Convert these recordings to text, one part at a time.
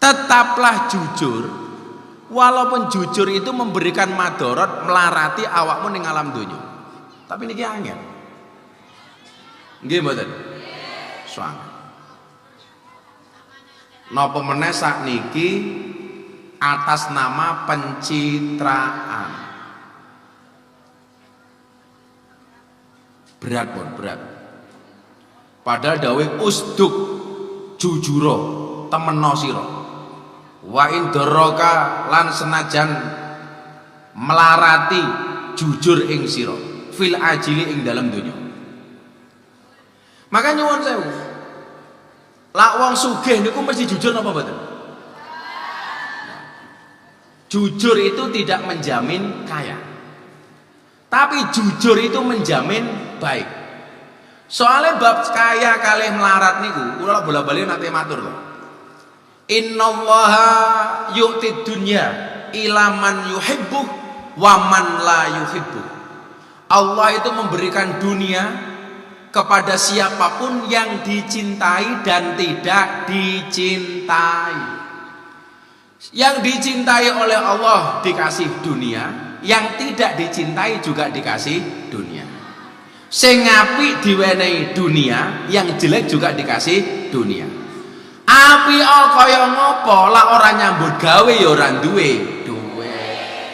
Tetaplah jujur, walaupun jujur itu memberikan madorot, melarati awakmu ning alam dunya. Tapi niki angel. Nggih mboten? Sangat. Napa meneh sakniki atas nama pencitraan. Berat pun berat. Padahal dawuh usduk jujuro temeno sira. Wa indoroka lan senajan melarati jujur ing sira fil ajili ing dalam dunya. Maka nyuwun sewu, lak wong sugih niku mesti jujur napa mboten? Jujur itu tidak menjamin kaya, tapi jujur itu menjamin baik. Soalnya bab kaya kalih melarat niku kula bola-bali nate matur lho. Innallaha yu'tid dunya ila man yuhibbu wa man la yuhibbu. Allah itu memberikan dunia kepada siapapun yang dicintai dan tidak dicintai. Yang dicintai oleh Allah dikasih dunia, yang tidak dicintai juga dikasih dunia. Sing apik diwenehi dunia, yang jelek juga dikasih dunia. Api kaya ngopo lak ora nyambut gawe ya ora duwe duwe.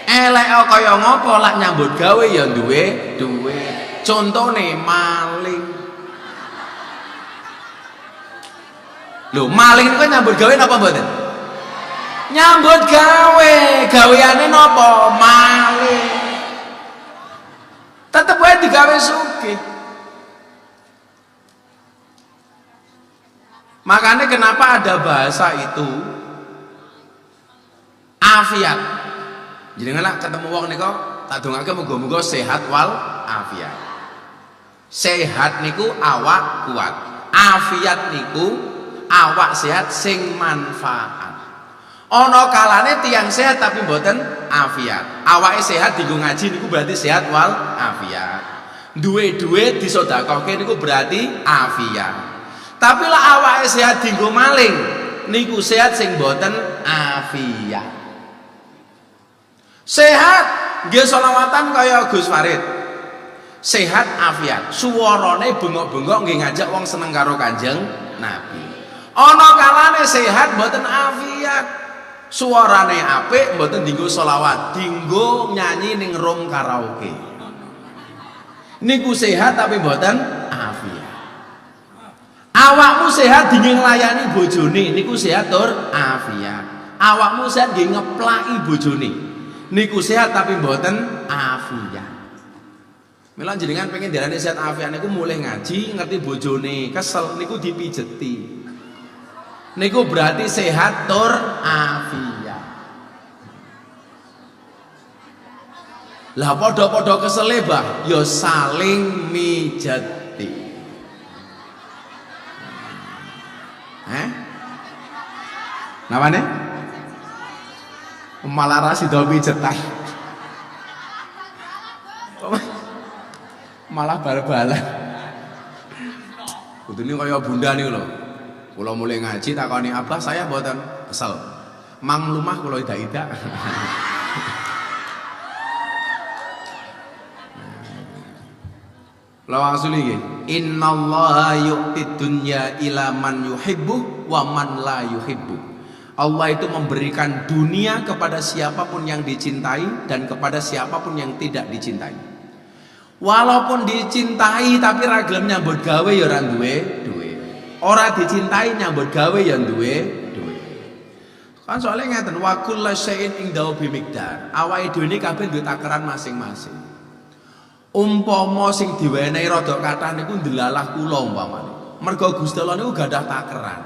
Elek kaya ngopo lak nyambut gawe ya duwe duwe. Contone maling. Lho, maling itu nyambut gawe napa mboten? Nyambut gawe, gaweane napa? Maling. Tetep wae digawe sugih. Makanya kenapa ada bahasa itu afiat. Jadi ngelak ketemu wong nika tak dongake muga-muga sehat wal afiat. Sehat niku awak kuat, afiat niku awak sehat sing manfaat. Ana kalane tiyang sehat tapi mboten afiat. Awake sehat dienggo ngaji niku berarti sehat wal afiat. Duwe duit disedekahke niku berarti afiat. Tapi lah awake sehat dienggo maling niku sehat sing mboten afiat. Sehat nggih selawatan kaya Gus Farid. Sehat afiat. Suwarane bengok-bengok nggih ngajak wong seneng karo Kanjeng Nabi. Ana kalane sehat mboten afiat. Suarane apik mboten dienggo selawat, dienggo nyanyi ning room karaoke. Niku sehat tapi mboten afiat. Awakmu sehat dingin nglayani bojone niku sehat tur afiat. Awakmu sehat nggih ngeplaki bojone niku sehat tapi mboten afiat. Mila jenengan pengen diarani sehat afiat niku mulai ngaji ngerti bojone kesel niku dipijeti. Niku berarti sehat tur afiat. Lah padha-padha kesele bah ya saling mijeti. Namanya? Malah rasido pijetan. Malah bal-balan. Kudune kaya bunda niku lho. Kula mulai ngaji takoni abah saya mboten kesel. Mang lumah kula idak-idak. Lawan asli iki. Innallaha yu'tid dunya ila man yuhibbu wa man la yuhibbu. Allah itu memberikan dunia kepada siapapun yang dicintai dan kepada siapapun yang tidak dicintai. Walaupun dicintai tapi ra gelem nyambut gawe ya ora duwe duwe. Ora dicintai nyambut gawe ya duwe duwe. Kan soalnya ngeten wa kullu syai'in indahu bimiqdar. Awake dhewe iki kabeh duwe takaran masing-masing. Umpama sing diwenehi rada kathah niku ndelalah kula umpamane. Mergo Gusti Allah niku gadah takaran.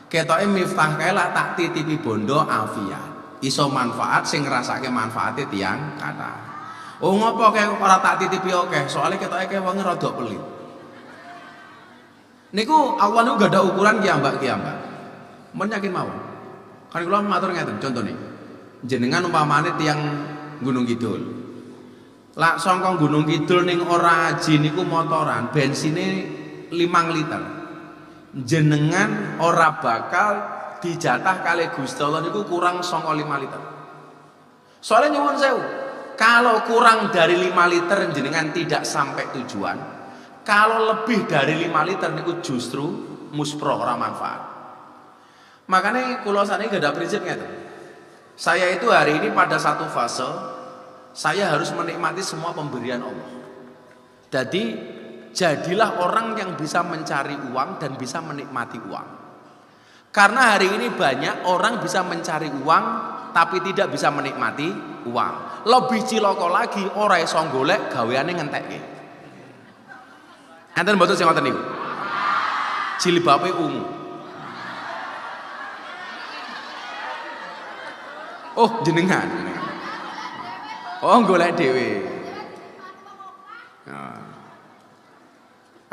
Ketoke Miftah kae lak tak titipi bondo afiat. Iso manfaat sing ngrasake manfaate tiyang kathah. Oh ngopo kae ora tak titipi akeh? Soale ketoke kae wong rada pelit. Niku Allah niku gadah ukuran kiambak-kiambak. Men yakin mawon. Kan kula matur ngeten contone. Jenengan umpamane tiyang Gunung Kidul. Lak sangka Gunung Kidul ning ora aji niku motoran, bensine 5 liter. Jenengan ora bakal dijatah kali Gusti Allah niku kurang 5 liter. Soalnya nyuwun sewu, kalau kurang dari 5 liter jenengan tidak sampai tujuan. Kalau lebih dari 5 liter niku justru muspro ora manfaat. Makanya kula sakniki gak ada prinsip ngeten. Saya itu hari ini pada satu fase saya harus menikmati semua pemberian Allah. Jadi jadilah orang yang bisa mencari uang dan bisa menikmati uang. Karena hari ini banyak orang bisa mencari uang tapi tidak bisa menikmati uang. Lebih cilaka lagi ora iso golek gaweane ngentekke. Enten mboten sing ngoten niku. Jilbabe ungu. Oh, jenengan. Oh, golek dhewe. Nah.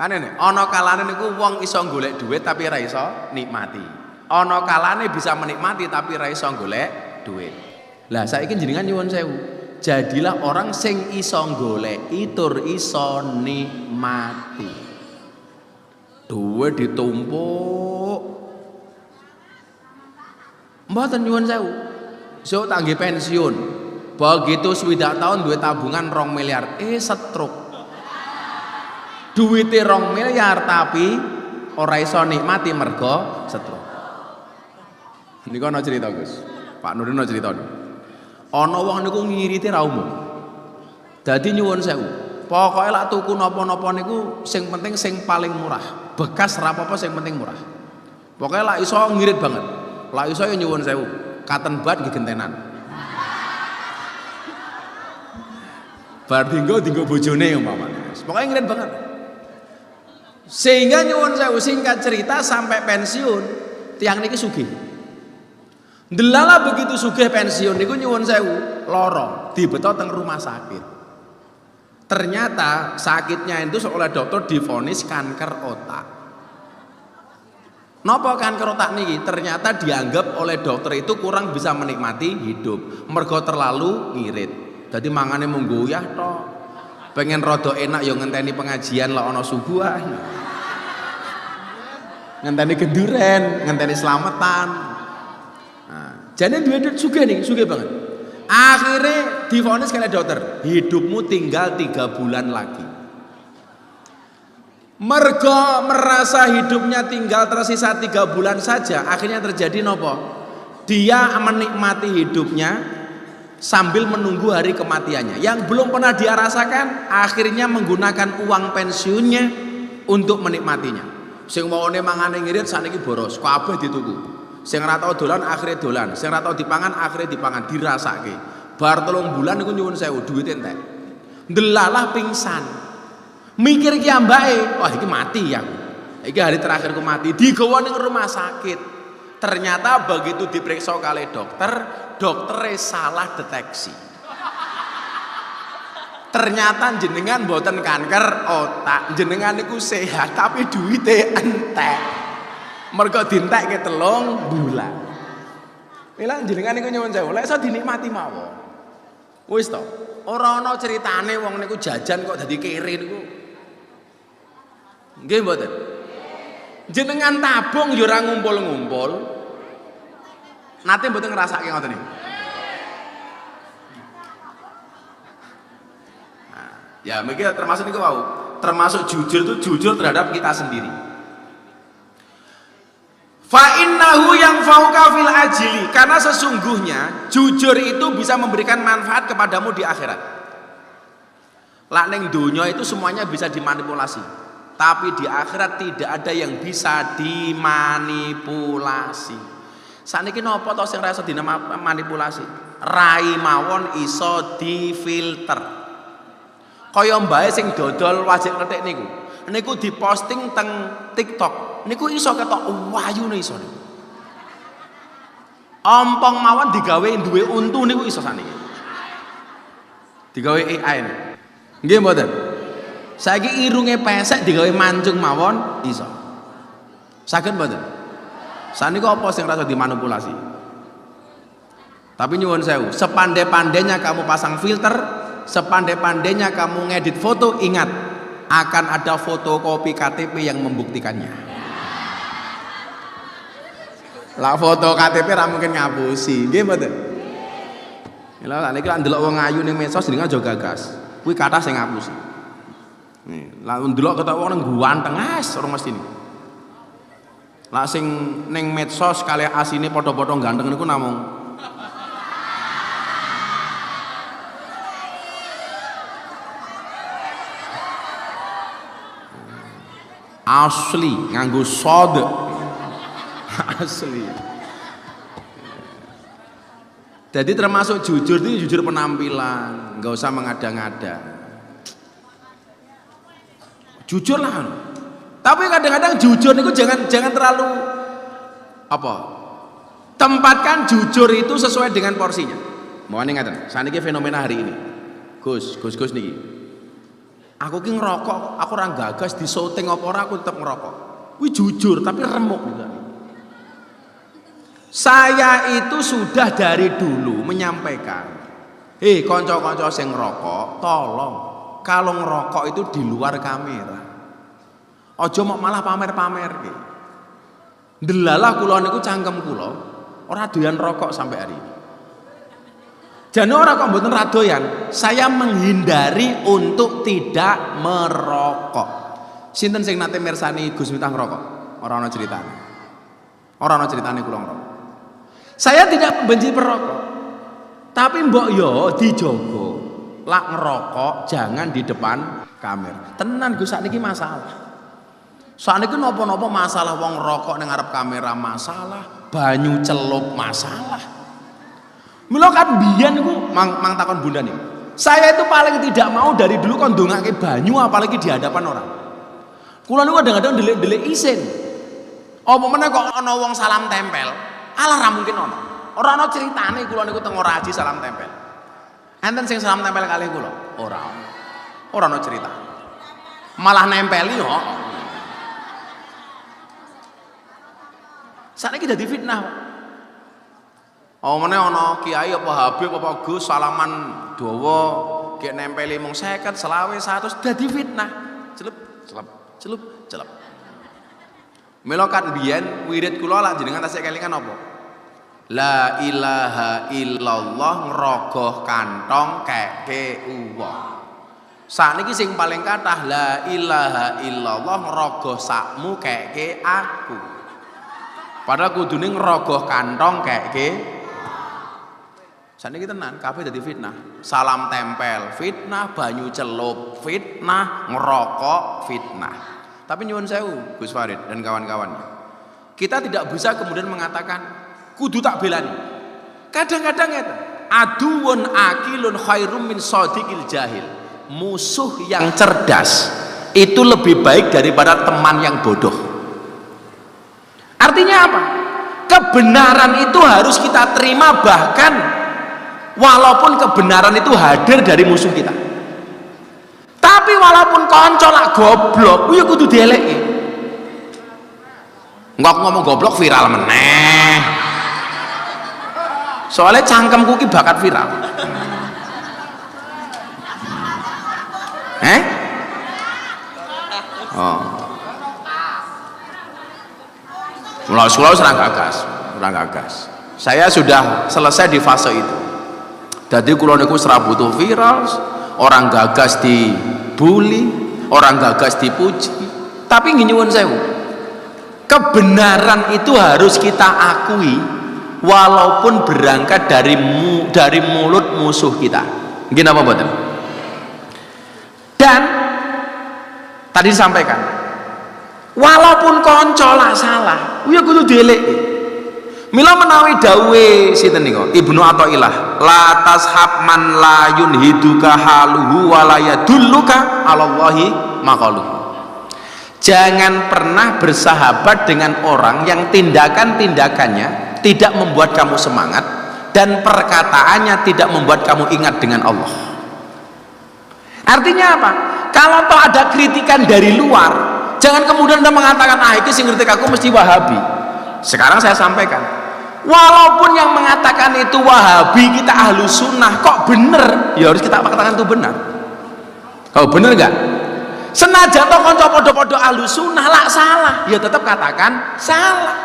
Aneh, ana kalane niku wong iso golek duit tapi ora iso nikmati. Ana kalane bisa menikmati tapi ora iso golek duit. Lah saiki jenengan nyuwun sewu, jadilah orang sing iso goleki tur iso nikmati. Duit ditumpuk. Mboten nyuwun sewu. So tak nggih pensiun. Begitu 20 tahun duit tabungan 2 miliar, setruk. Duite 2 miliar tapi ora iso nikmati mergo setruk. Niku ana cerita Gus. Pak Nurdin ana cerita. Ana wong niku ngiriti ra umum. Dadi nyuwun sewu, pokoke lak tuku napa-napa niku sing penting sing paling murah. Bekas ra apa-apa sing penting murah. Pokoke lak iso ngirit banget. Lak iso ya nyuwun sewu, katen bat nggih gentenan. Bar dinggo bojone umpamane. Pokoke ngirit banget. Sehingga nyuwun sewu singkat cerita sampai pensiun tiang niki sugih. Delala begitu sugih pensiun niku nyuwun sewu lara dibeto teng rumah sakit. Ternyata sakitnya itu oleh dokter divonis kanker otak. Napa kanker otak niki? Ternyata dianggap oleh dokter itu kurang bisa menikmati hidup. Mergo terlalu ngirit. Jadi mangane menggoyah tok. Pengen rada enak ya ngenteni pengajian lah ana subuh. Ngenteni genduren, ngenteni selamatan. Jadi duit sugih nih, sugih banget. Akhirnya divonis oleh dokter, hidupmu tinggal 3 bulan lagi. Mergo merasa hidupnya tinggal tersisa 3 bulan saja, akhirnya terjadi nopo? Dia menikmati hidupnya sambil menunggu hari kematiannya. Yang belum pernah dia rasakan, akhirnya menggunakan uang pensiunnya untuk menikmatinya. Sing maune mangane ngirit saniki boros, kabeh dituku. Sing ora tau dolan akhire dolan, sing ora tau dipangan akhire dipangan, dirasake. Bar 3 bulan niku nyuwun sewu duit entek. Ndelalah pingsan. Mikir ki ambake, wah iki mati ya. Iki hari terakhirku mati, digawa ning rumah sakit. Ternyata begitu diperiksa kali dokter, doktere salah deteksi. Ternyata jenengan mboten kanker otak, jenengan niku sehat tapi duwite entek. Mergo dientekke 3 bulan. Ilang jenengan niku nyuwun sewu, lek iso dinikmati mawon. Wis to, ora ana critane wong niku jajan kok dadi kere niku. Nggih mboten? Jenengan tabung ya ora ngumpul-ngumpul. Nate mboten ngrasake ngoten niku. Nah, ya mungkin termasuk niku wau, termasuk jujur itu jujur terhadap kita sendiri. Fa innahu yang fauka fil ajili, karena sesungguhnya jujur itu bisa memberikan manfaat kepadamu di akhirat. Lak ning donya itu semuanya bisa dimanipulasi, tapi di akhirat tidak ada yang bisa dimanipulasi. Saniki napa to sing ra iso dimanipulasi? Rai mawon iso difilter. Kaya mbae sing dodol wajik kletik niku. Niku diposting teng TikTok. Niku iso ketok wayune iso niku. Ompong mawon digawe duwe untu niku iso saniki. Digawe AI niku. Nggih mboten? Saiki irunge pesek digawe mancung mawon iso. Saged mboten? Saniki apa sing rasa dimanipulasi? Tapi nyuwun sewu, sepandai-pandainya kamu pasang filter, sepandai-pandainya kamu ngedit foto, ingat akan ada fotokopi KTP yang membuktikannya. Lah foto KTP ra mungkin ngapusi, nggih mboten? Lha nek iki ndelok wong ayu ning medsos jenenge aja gagas. Kuwi kathah sing ngapusi. Nih, lah ndelok ketok wong nang ganteng ora mesti. Lah sing ning medsos kalih asine padha-padha ganteng niku namung asli nganggo sod asli. Jadi termasuk jujur itu jujur penampilan, nggak usah mengada-ngada, jujur lah. Tapi kadang-kadang jujur itu jangan terlalu apa, tempatkan jujur itu sesuai dengan porsinya. Mau ngaten, saat ini fenomena hari ini, Gus niki. Aku ki ngerokok, aku orang gagas di syuting apa ora aku tetap ngerokok. Kuwi jujur tapi remuk juga. Saya itu sudah dari dulu menyampaikan, konco-konco sing ngerokok, tolong kalau ngerokok itu di luar kamera. Aja mau malah pamer-pamer ki. Ndelalah kula niku cangkem kula ora doyan rokok sampai hari ini. Jane ora kok mboten radoyan, saya menghindari untuk tidak merokok. Sinten sing nate mirsani Gus Miftah ngerokok? Ora ana critane. Ora ana critane kula ngerokok. Saya tidak membenci perokok. Tapi mbok yo dijogo. Lak ngerokok jangan di depan kamera. Tenan Gus sakniki masalah. Sakniki napa-napa masalah wong ngerokok ning ngarep kamera masalah, banyu celup masalah. Mula kan biyen niku mang takon bunda nih. Saya itu paling tidak mau dari dulu kon ndongake banyu apalagi di hadapan orang. Kula niku kadang-kadang ndelik-ndelik isin. Apa meneh kok ana wong salam tempel? Alah ra mungkin ana. Ora ana critane kula niku teng ora aji salam tempel. Enten sing salam tempel kalih kula? Ora. Ora ana cerita. Malah nempeli yo. Saiki dadi fitnah. Oh meneh ana kiai apa habib apa Gus salaman dawa gek nempeli mung 50 selawe 100 dadi fitnah. Celup. Mila kan biyen wirid kula lak jenengan tasih kelingan apa? La ilaha illallah ngerogoh kantong keke uwong. Sakniki sing paling kathah la ilaha illallah ngerogoh sakmu keke aku. Padahal kudune ngerogoh kantong keke. Sakniki tenan kabeh dadi fitnah. Salam tempel fitnah, banyu celup fitnah, ngerokok fitnah. Tapi nyuwun sewu Gus Farid dan kawan-kawannya. Kita tidak bisa kemudian mengatakan kudu tak belani. Kadang-kadang itu aduun akilun khairum min sadiqil jahil. Musuh yang cerdas itu lebih baik daripada teman yang bodoh. Artinya apa? Kebenaran itu harus kita terima bahkan walaupun kebenaran itu hadir dari musuh kita. Tapi walaupun konco lak goblok, ya kudu dieleki. Enggak aku ngomong goblok viral meneh. Soalnya cangkemku ki bakat viral. Oh. Mulai sekolah serang gagas. Saya sudah selesai di fase itu. Jadi kalau niku serabutu viral, orang gagas dibully, orang gagas dipuji. Tapi nyuwun sewu, kebenaran itu harus kita akui, walaupun berangkat dari mulut musuh kita. Gini apa mboten? Dan tadi disampaikan, walaupun konco lah salah, ya kudu dieleki. Mila menawi dawuhe sinten nika Ibnu Athaillah, la tashab man la yunhiduka haluhu wa la yadulluka 'alallahi maqaluhu. Jangan pernah bersahabat dengan orang yang tindakan-tindakannya tidak membuat kamu semangat dan perkataannya tidak membuat kamu ingat dengan Allah. Artinya apa? Kalau toh ada kritikan dari luar, jangan kemudian Anda mengatakan iki sing ngerti aku mesti Wahabi. Sekarang saya sampaikan, walaupun yang mengatakan itu Wahabi, kita ahlu sunnah, kok bener? Ya harus kita katakan itu benar. Kau bener nggak? Senajan toh konco podo-podo ahlu sunnah lah salah, ya tetap katakan salah.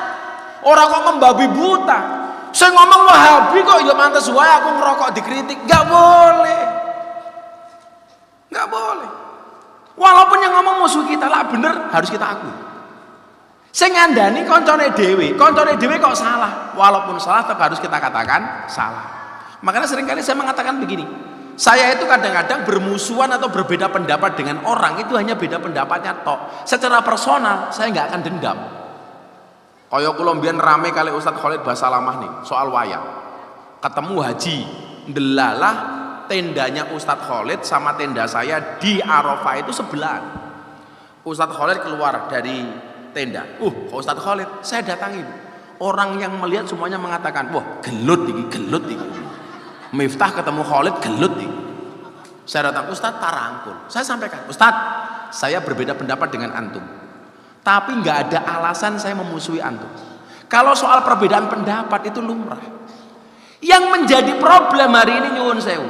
Orang kok membabi buta. Saya ngomong Wahabi kok ya pantes wae aku ngerokok dikritik. Nggak boleh. Nggak boleh. Walaupun yang ngomong musuh kita lah bener harus kita akui. Saya ngandani koncone dhewe kok salah. Walaupun salah tetap harus kita katakan salah. Makanya seringkali saya mengatakan begini. Saya itu kadang-kadang bermusuhan atau berbeda pendapat dengan orang itu hanya beda pendapatnya tok. Secara personal saya nggak akan dendam. Kaya kula mbiyen rame kali Ustadz Khalid Basalamah nih soal wayang. Ketemu haji, ndelalah tendanya Ustadz Khalid sama tenda saya di Arafah itu sebelahan. Ustadz Khalid keluar dari tenda. Ustadz Khalid, saya datangi. Orang yang melihat semuanya mengatakan, wah gelut iki. Miftah ketemu Khalid gelut iki. Saya datang, Ustadz tarangkul. Saya sampaikan, Ustadz, saya berbeda pendapat dengan antum. Tapi nggak ada alasan saya memusuhi antum. Kalau soal perbedaan pendapat itu lumrah. Yang menjadi problem hari ini nyuwun sewu,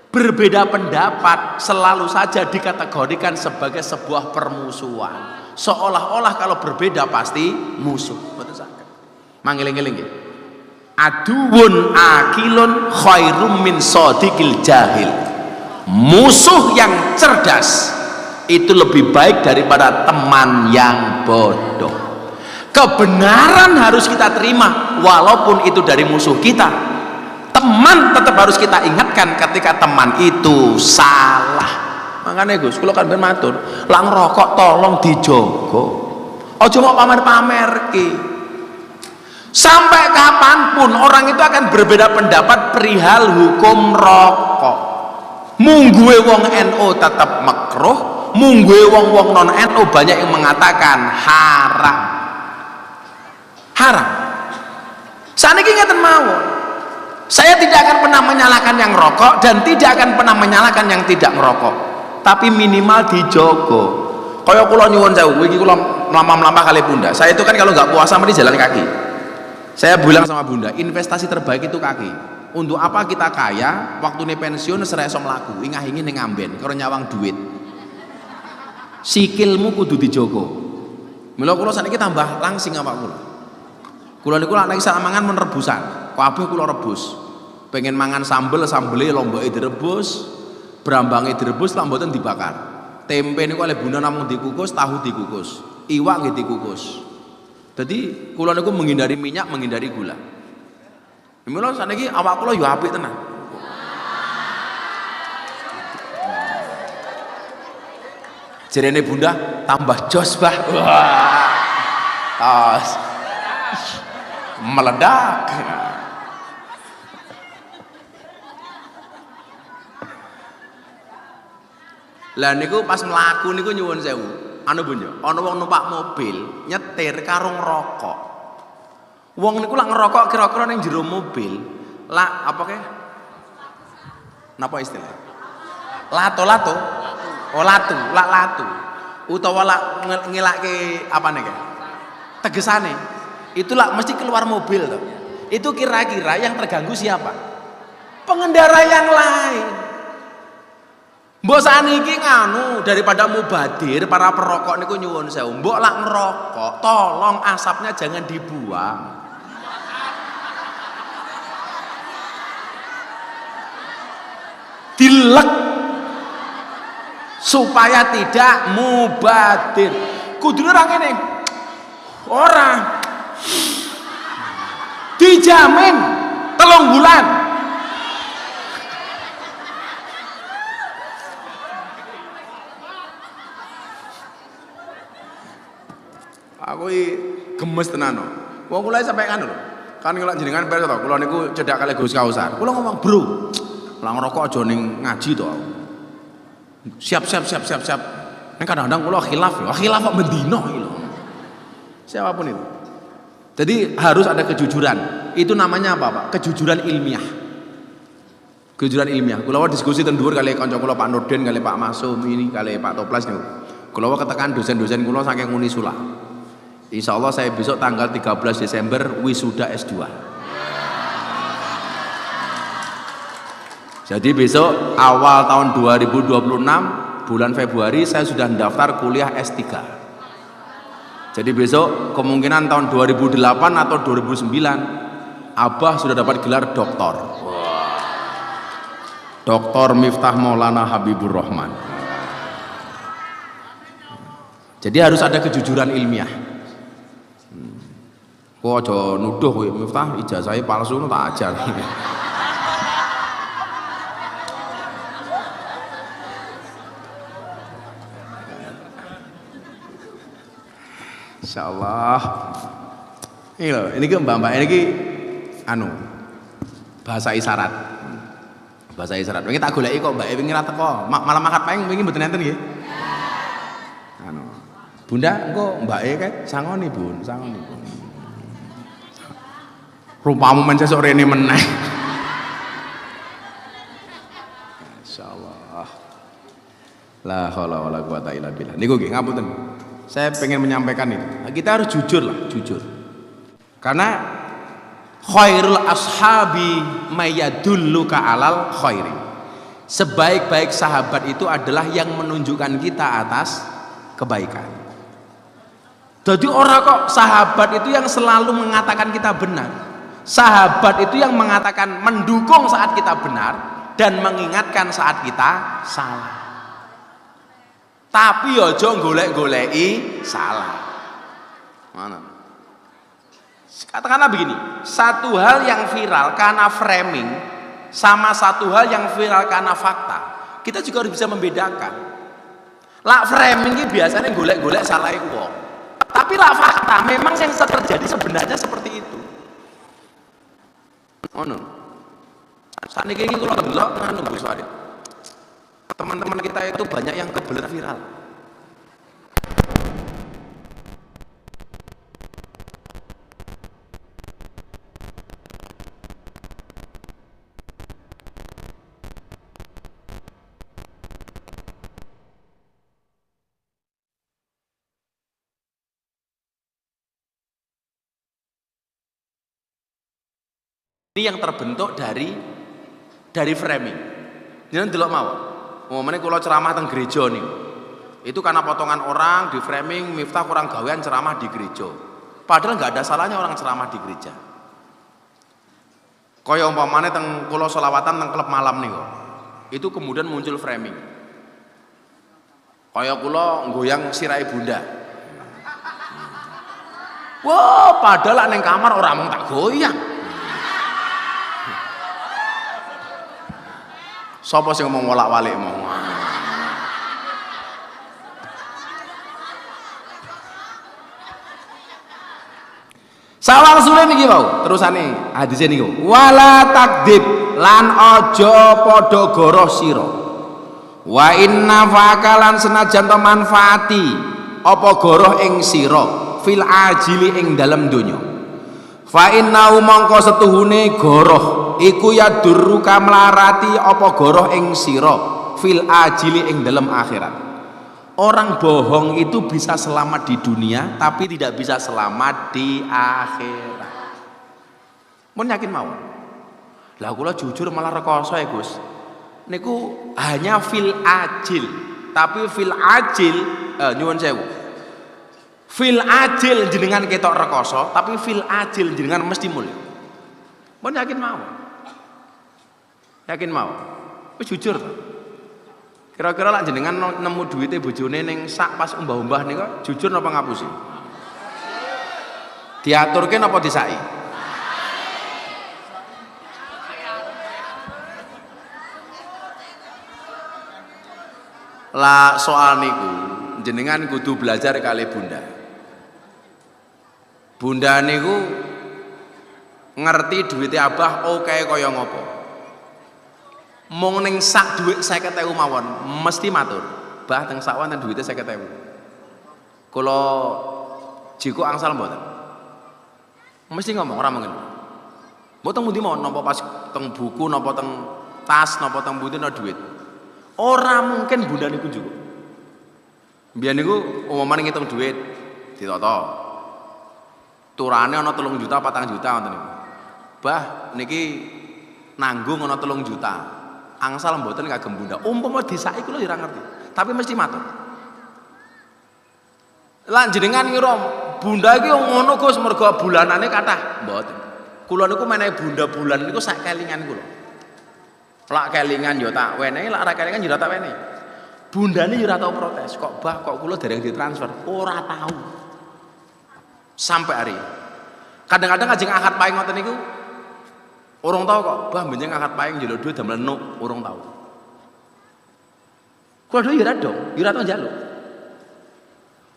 berbeda pendapat selalu saja dikategorikan sebagai sebuah permusuhan. Seolah-olah kalau berbeda pasti musuh. Betul sakit. Mangiling-iling ya. Aduun akilun khairum min sadiqil jahil. Musuh yang cerdas itu lebih baik daripada teman yang bodoh. Kebenaran harus kita terima walaupun itu dari musuh kita. Teman tetap harus kita ingatkan ketika teman itu salah. Makanya Gus, kalau kan ben matur, lang rokok tolong dijogo. Ojo mau pamer-pamer ki. Sampai kapanpun orang itu akan berbeda pendapat perihal hukum rokok. Mungguwe wong NU tetap makruh, mungguwe wong non NU banyak yang mengatakan haram. Haram. Saniki ngeten mawon. Saya tidak akan pernah menyalahkan yang rokok dan tidak akan pernah menyalahkan yang tidak ngerokok. Tapi minimal dijogo. Kaya kula nyuwun sewu, iki kula melampah-melampah kali Bunda. Saya itu kan kalau nggak puasa mesti jalan kaki. Saya bilang sama Bunda, investasi terbaik itu kaki. Untuk apa kita kaya, waktu ini pensiun serai iso mlaku, ingah-ingin ning ngamben, karo nyawang duit. Sikilmu kudu dijogo. Mila kula saniki tambah langsing awak kula. Kula niku lak nek sak mangan men rebusan, kabeh kula rebus. Pengen mangan sambel, sambele lomboke direbus, brambange direbus, tak mboten dibakar. Tempe niku oleh Bunda namung dikukus, tahu dikukus, iwak nggih dikukus. Jadi kula niku menghindari minyak, menghindari gula. Mila saniki awak kula yo apik tenan. Jerene Bunda tambah jos bah. Wah. Meledak. Lah niku pas mlaku niku nyuwun sewu. Anu Bu yo, ana wong numpak mobil nyetir karo ngerokok. Wong niku lak ngerokok kira-kira ning jero mobil. Lak apa ke? Napa istilah? Lato-lato. Oh latu, lak latu. Utawa lak ngilake apa nih ke? Tegesane. Itu lak mesti keluar mobil tuh. Itu kira-kira yang terganggu siapa? Pengendara yang lain. Mbok saniki nganu daripada mubadir para perokok niku nyuwun sewu. Mbok lak ngerokok, tolong asapnya jangan dibuang. Dilek supaya tidak mubadir. Kudune ra ngene. Ora. Dijamin 3 bulan. Aku gemes tenan no. Wong kula sampai kan lho. Kan kula jenengan perso to, kula niku cedak kali Gus Kausar. Kula ngomong, "Bro, lah ngerokok aja ning ngaji to." Siap. Nek kadang-kadang kula khilaf kok mendino iki lho. Siapapun itu. Jadi harus ada kejujuran. Itu namanya apa, Pak? Kejujuran ilmiah. Kejujuran ilmiah. Kula diskusi ten dhuwur kali kanca kula Pak Nurdin kali Pak Masum ini kali Pak Toplas niku. Kula ketekan dosen-dosen kula saking Unisula. Insya Allah saya besok tanggal 13 Desember wisuda S2. Jadi besok awal tahun 2026 bulan Februari saya sudah mendaftar kuliah S3. Jadi besok kemungkinan tahun 2008 atau 2009 Abah sudah dapat gelar doktor. Doktor Miftah Maulana Habibur Rahman. Jadi harus ada kejujuran ilmiah. Kok aja nuduh kowe Miftah ijazahnya palsu tak ajar. Insyaallah. Ini ke mbak-mbak ini bahasa isyarat. Bahasa isyarat. Wingi tak goleki kok mbak wingi ra teko. Malam akad paing wingi mboten enten nggih. Bunda engko mbake kae sangoni Bun, sangoni Bun. Rupamu men sesuk rene meneh. Insyaallah. La haula wala quwata illa billah. Niku nggih ngapunten. Saya pengen menyampaikan ini. Kita harus jujur lah, jujur. Karena khairul ashabi mayadulluka alal khairi. Sebaik-baik sahabat itu adalah yang menunjukkan kita atas kebaikan. Jadi orang kok sahabat itu yang selalu mengatakan kita benar. Sahabat itu yang mengatakan mendukung saat kita benar dan mengingatkan saat kita salah. Tapi ojo golek-goleki salah. Mana? Katakanlah begini, satu hal yang viral karena framing sama satu hal yang viral karena fakta, kita juga harus bisa membedakan. Lah framing ini biasanya golek-golek salah wong. Tapi lah fakta memang yang terjadi sebenarnya seperti itu. Ono. Saniki iki kula ndelok nganu Gus Farid. Teman-teman kita itu banyak yang kebelet viral. Ini yang terbentuk dari framing. Jangan delok mawon. Momennya kalau ceramah teng gereja nih, itu karena potongan orang di framing Miftah kurang gawean ceramah di gereja. Padahal nggak ada salahnya orang ceramah di gereja. Kaya umpamanya teng kulo solawatan teng klub malam nih kok, itu kemudian muncul framing. Kaya kulo nggoyang sirai bunda. Wah, padahal neng kamar orang mau tak goyang. Sapa sing ngomong wolak-walik mau? Sawang sule niki wau, terusane hadis niku. Wala takdzib lan aja padha goroh sira. Wa inna fakalan senajan to manfaati apa goroh ing sira fil ajili ing dalem donya. Fa inna mongko setuhune goroh iku ya durruka melarati apa goroh ing sira fil ajili ing dalam akhirat. Orang bohong itu bisa selamat di dunia tapi tidak bisa selamat di akhirat. Mun yakin mawon. Lah kula jujur malah rekoso ya Gus. Niku hanya fil ajil, tapi fil ajil nyuwun sewu. Fil ajil jenengan ketok rekoso, tapi fil ajil jenengan mesti mulya. Mun yakin mawon. Yakin mau? Wis jujur. Kira-kira lak jenengan nemu duwite bojone ning sak pas umbah-umbah nika jujur napa ngapusi? Diaturke napa disaki? Lah soal niku jenengan kudu belajar kali Bunda. Bunda niku ngerti duwite Abah oke kaya ngopo. Mong ning sak dhuwit 50.000 mawon mesti matur. Bah teng sak wonten dhuwite 50.000. Kula jiko angsal mboten. Mesti ngomong ora mungkin. Mboten pundi mawon napa pas teng buku napa teng tas napa teng pundi ana dhuwit. Ora mungkin Bunda niku juga. Mbiyen niku umumane ngitung dhuwit ditata. Turane ana 3 juta 4 juta ngoten niku. Bah niki nanggung ana 3 juta. Angsal mboten kagem Bunda. Umpama disaki kula ora ngerti, tapi mesti matur. Lan jenengan ngira bunda iki ngono Gus mergo bulanane kathah. Mboten. Kula niku menehi bunda bulan niku sak kelingan kula. Lak kelingan ya tak wenehi, lak ora kelingan ya tak wenehi. Bundane ya ora tau protes. Kok Bah kok kula dereng ditransfer? Ora tahu. Sampai hari. Kadang-kadang ajeng akad paing ngoten niku urung tau kok, Bah benjing akad paing njaluk duit damelan nuk, urung tau. Kula dhewe ya ora dong, ya ora tau njaluk.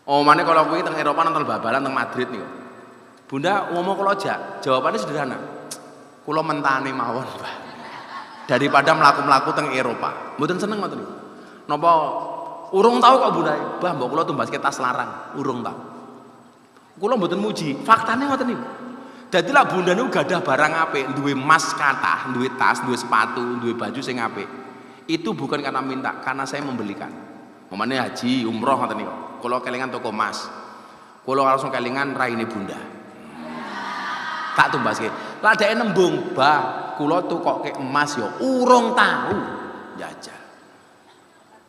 Oh, mana kalau kuwi teng Eropa nonton bal-balan teng Madrid niku. Bunda ngomong kula jak, jawabannya sederhana. Kula mentani mawon, Bah. Daripada mlaku-mlaku teng Eropa. Mboten seneng ngoten niku. Napa urung tau kok Bunda, Bah mbok kula tumbaske tas larang, urung tau. Kula mboten muji, faktane ngoten niku. Dadi lak Bunda niku gadah barang apik, duwe emas kathah, duwe tas, duwe sepatu, duwe baju sing apik. Itu bukan karena minta, karena saya membelikan. Mamane haji, umroh ngoten niku. Kula kelingan toko emas. Kula langsung kelingan raine Bunda. Tak tumbaske. Lah dhek nembung, Bah, kula tukoke emas ya urung tahu jajal.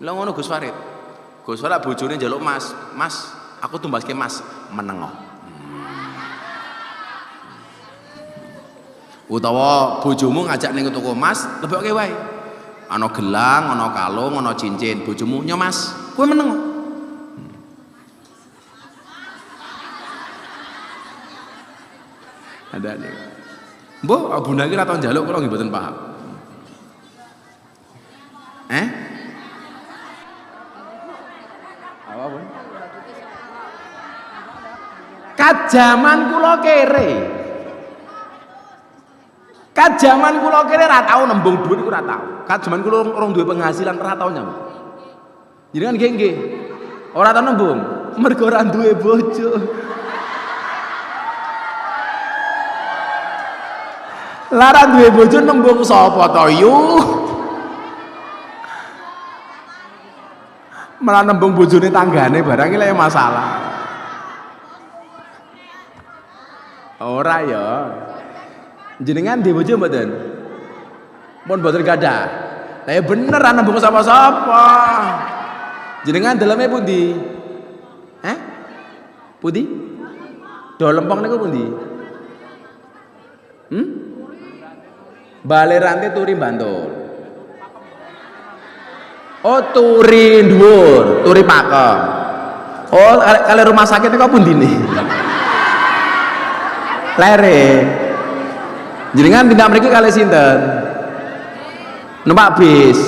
Lah ngono Gus Farid. Gus Farid bojone njaluk emas. Mas, aku tumbaske emas menengo. Utawa bojomu ngajak ning toko emas, lebokke wae. Ana gelang, ana kalung, ana cincin. Bojomu, "Nyo Mas, kowe menengo." Ada nih. Mbah, Bunda iki ora tau njaluk kula nggih mboten paham. Apa pun? Kajaman kula kere. Kajaman kula kere ora tau nembung dhuwit iku ora tau. Kajaman kula urung duwe penghasilan ora tau nyambung. Jenengan nggih. Ora tau nembung, mergo ora duwe bojo. Lara duwe bojo nembung sapa to yu? Malah nembung bojone tanggane barang iki lek masalah. Ora ya. Jenengan duwe bojo mboten? Mun mboten gadah. Lah ya bener ana nembung sapa-sapa. Jenengan daleme pundi? Pundi? Do lempeng niku pundi? Bale rantai turi Bantul. Oh, turi dhuwur, turi pakem. Oh, kali rumah sakit niku pundine? Lere. Jenengan tindak mriki kali sinten? Numpak bis.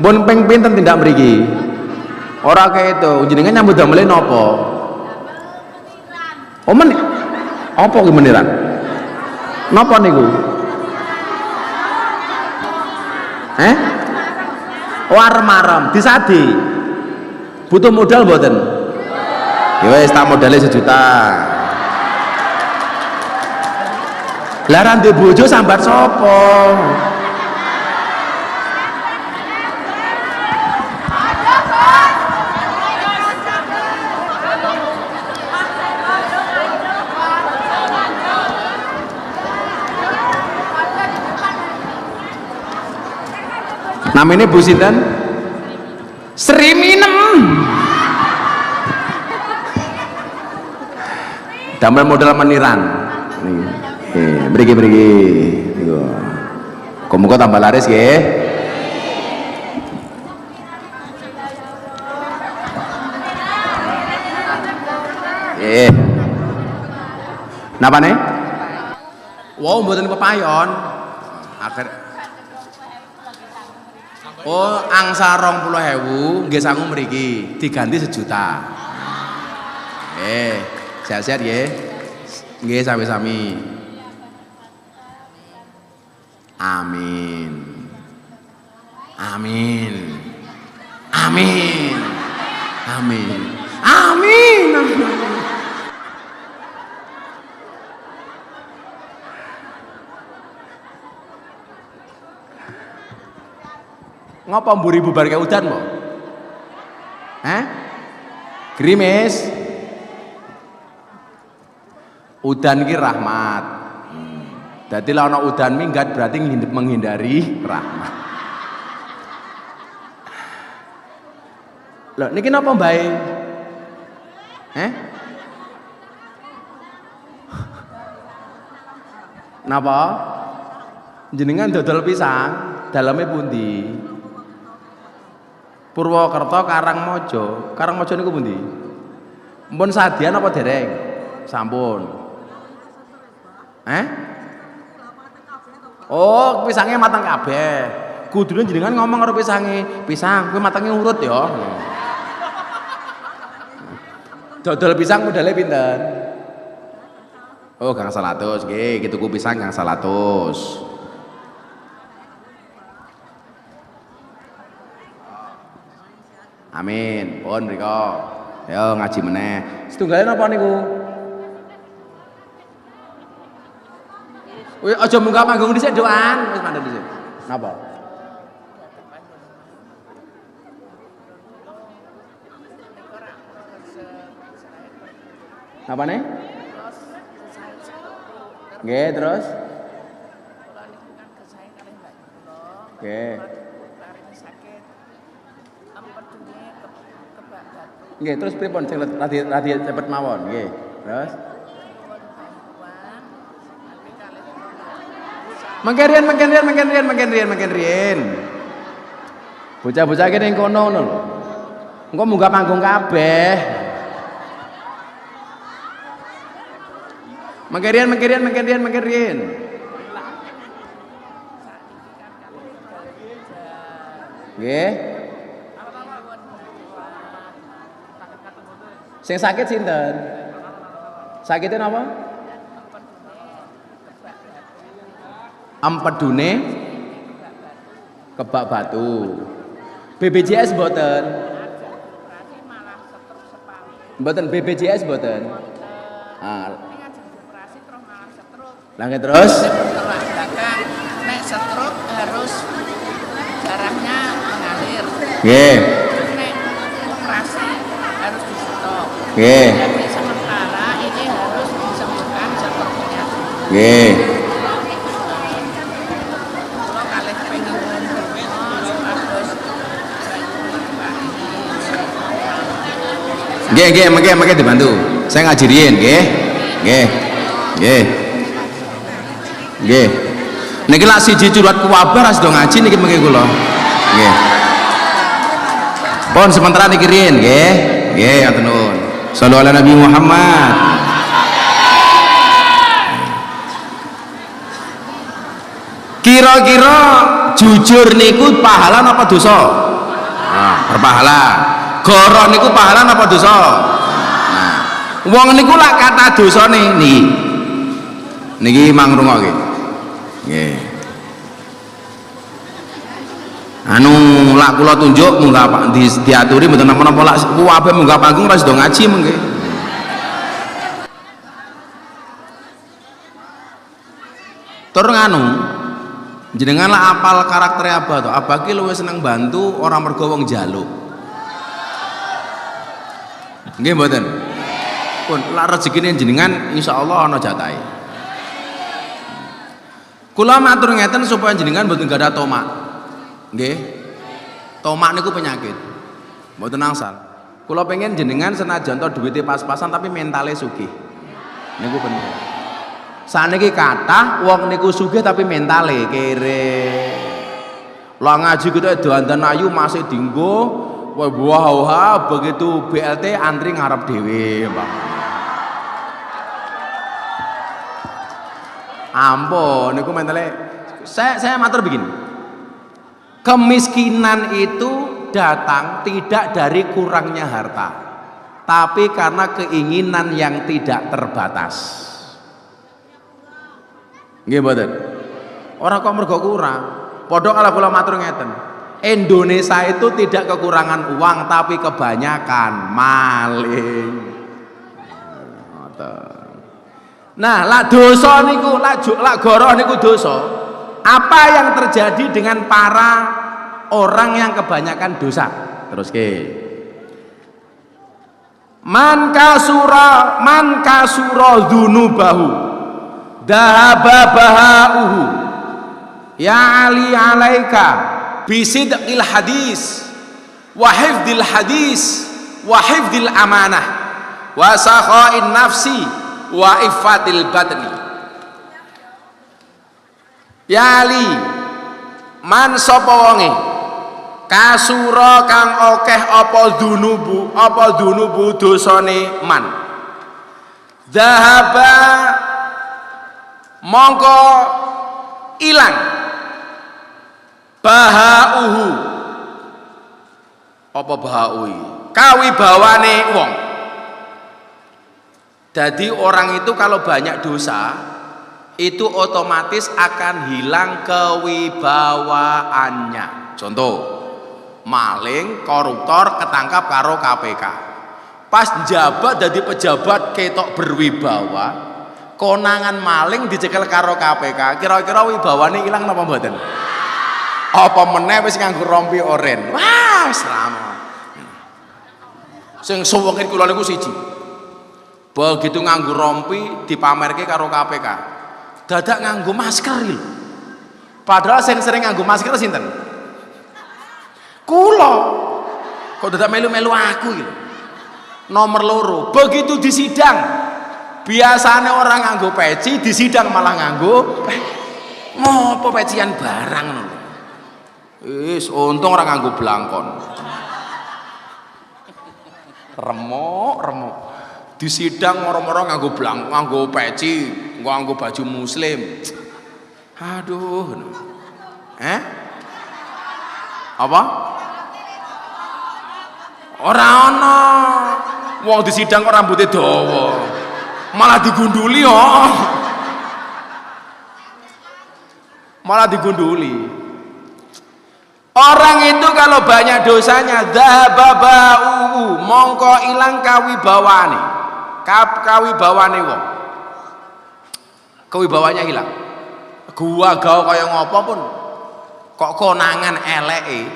Mun ping pinten tindak mriki? Ora kaya itu. Jenengan nyambut damele napa? Oh, men. Apa ki meniran? Napa niku? Oh, arem-arem disadi. Butuh modal mboten? Ya wis tak modale 1 juta. Lah ra ndek bojo sambat sapa? Namanya Bu sinten? Sri Minem. Damel modal meniran. Mriki niku. Muga tambah laris nggih. Napane? Wow, mboten pepayon. Akhir oh, angsa 20.000 nggih sangu mriki, diganti 1 juta. Sehat-sehat nggih. Nggih sami-sami. Amin. Amin. Amin. Amin. Amin. Ngapa mburi bubar ke udan mo? Grimis. Udan ki rahmat. Dadi lah ana udan minggat berarti menghindari rahmat. Lho niki napa mbae? Napa? Jenengan dodol pisang, dalamnya pundi? Purwokerto Karangmojo. Karangmojo niku pundi? Mpun sadian apa dereng? Sampun. Oh, pisangnya matang kabeh. Kudune jenengan ngomong karo pisange, "Pisang, kowe matange urut ya." Dodol pisang modalnya pinten? Oh, gang 100. Nggih, gitu ku pisang gang 100. Amin. Pun mriko. Ayo ngaji meneh. Setunggalnya napa niku? Wih, aja munggah panggung dhisik doan. Wis mandek dhisik. Napa? Apa nih? Nggih, terus? Nggih. Nggih, terus pripun sing radi cepet mawon, nggih. Terus? Mangken riyen. Bocah-bocah kene ning kono ngono lho. Engko munggah panggung kabeh. Mangken riyen. Nggih. Sing sakit sinten? Sakite napa? Empedune kebak batu. BPJS mboten? Mboten BPJS mboten? Langit terus? Nek stroke harus darahnya mengalir. Nggih. Nek operasi harus di stop. Nggih. Jadi sementara ini harus disembuhkan stroke-nya. Nggih. Kalau kalian pengen Nggih, mangke dibantu. Saya ngaji riyen, nggih. Nggih. Niki lak siji curhat kuwabar as do ngaji niki mengke kula. Nggih. Pun sementara niki riyen, nggih. Nggih, ngoten nuwun. Shallallahu ala Nabi Muhammad. Kira-kira jujur niku pahala apa dosa? Berpahala. Goro niku pahala apa dosa? Nah, wong niku lak kata dosane niki mang rungokke. Nggih. Anu lak kula tunjuk munggah Pak diaturi mboten napa-napa lak kuwabe munggah panggung ra sida ngaji mengke. Tur nganu jenengan lak apal karakter Abah to. Abah ki luwih seneng bantu orang mergo wong njaluk. Nggih mboten? Pun lak rezekine jenengan insyaallah ana jatahe. Kula matur ngeten supaya jenengan mboten gadah tomak. Nggih. Tomak niku penyakit. Mboten angsal. Kula pengen jenengan senajan to duwite pas-pasan tapi mentale sugih. Niku penting. Saniki kathah wong niku sugih tapi mentale kere. Lah ngaji kita dandan ayu masih dinggo wah begitu BLT antri ngarep dhewe, Mbak. Ampun niku mentale saya matur begini. Kemiskinan itu datang tidak dari kurangnya harta, tapi karena keinginan yang tidak terbatas. Nggih mboten? Ora kok mergo kurang. Padha kala kula matur ngeten. Indonesia itu tidak kekurangan uang tapi kebanyakan maling. Nah, lak dosa niku, lak goroh niku dosa. Apa yang terjadi dengan para orang yang kebanyakan dosa? Terus ke. Man kasura dzunubahu dhahaba bahauhu. Ya Ali alaika bisidqil hadis wa hifdil hadis wa hifdil amanah wa sakhain nafsi wa iffatil batni. Yali man sapa wonge kasura kang akeh apa dunubu dosane man zahaba mongko ilang bahauhu apa bahaui kawibawane wong. Jadi orang itu kalau banyak dosa itu otomatis akan hilang kewibawaannya. Contoh, maling, koruptor ketangkap karo KPK. Pas jabat jadi pejabat ketok berwibawa, konangan maling dicekel karo KPK. Kira-kira wibawane ilang napa mboten? Apa meneh wis nganggo rompi oren. Wah, selama. Sing suwengin kula niku siji. Begitu nganggo rompi dipamerke karo KPK. Dadak nganggo masker lho. Padahal sing sering nganggo masker sinten? Kula. Kok dadak melu-melu aku iki lho. Nomor loro, begitu di sidang biasanya orang nganggo peci, di sidang malah nganggo ngopo pecian barang lho. Wis untung orang nganggo blangkon. Remuk. Di sidang moro-moro nganggo peci, nganggo baju muslim. Aduh. Apa? Ora ana. Wong di sidang kok rambutnya dawa. Malah digunduli oh. Malah digunduli. Orang itu kalau banyak dosanya dhahabau mongko ilang kawibawane. Kawibawane wong. Kewibawanya hilang. Gua gawe kaya ngopo pun kok konangan eleke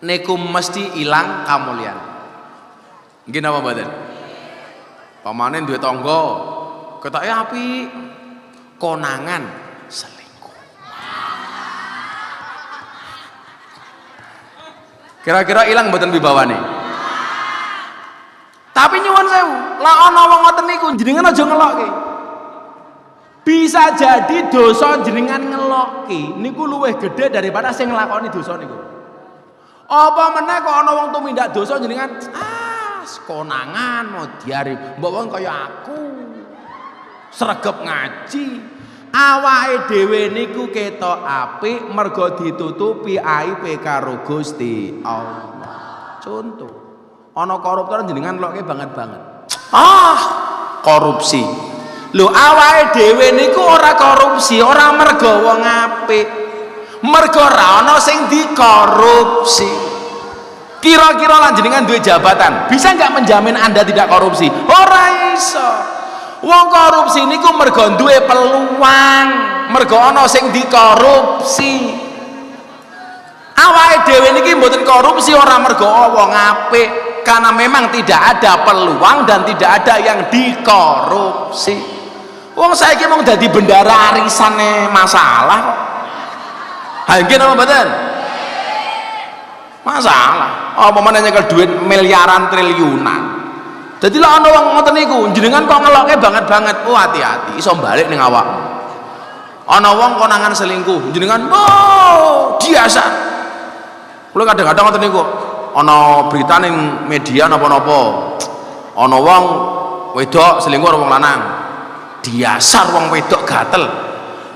niku mesti ilang kamulian. Nggih napa mboten? Pamane duwe tangga ketoke apik, konangan selingkuh. Kira-kira ilang mboten wibawane? Tapi nyuwun sewu, lah ana wong ngoten niku jenengan aja ngelokke. Bisa jadi dosa jenengan ngelokke niku luwih gede daripada sing nglakoni dosa niku. Apa meneh kok ana wong tumindak dosa jenengan konangan mau diari mbok wong kaya aku sregep ngaji awake dhewe niku ketok apik mergo ditutupi aibe karo Gusti Allah. Contoh ana koruptor jenengan lokke banget korupsi lho awake dhewe niku ora korupsi ora mergo wong apik mergo ora ana sing dikorupsi. Kira-kira lan jenengan duwe jabatan, bisa nggak menjamin Anda tidak korupsi? Ora iso. Wong korupsi niku mergo duwe peluang, mergo ana sing dikorupsi. Awake dhewe niki mboten korupsi ora mergo wong apik, karena memang tidak ada peluang dan tidak ada yang dikorupsi. Wong saiki mung dadi bendara arisane masalah kok. Ha nggih napa mboten? Masalah apa mana nyekel duit miliaran triliunan. Jadi lah ana wong ngoten niku jenengan kok ngelokke banget oh hati-hati iso balik ning awakmu. Ana wong konangan selingkuh jenengan biasa. Kula kadang-kadang ngoten niku ana berita ning media napa-napa. Ana wong wedok selingkuh karo wong lanang. Diasar wong wedok gatel.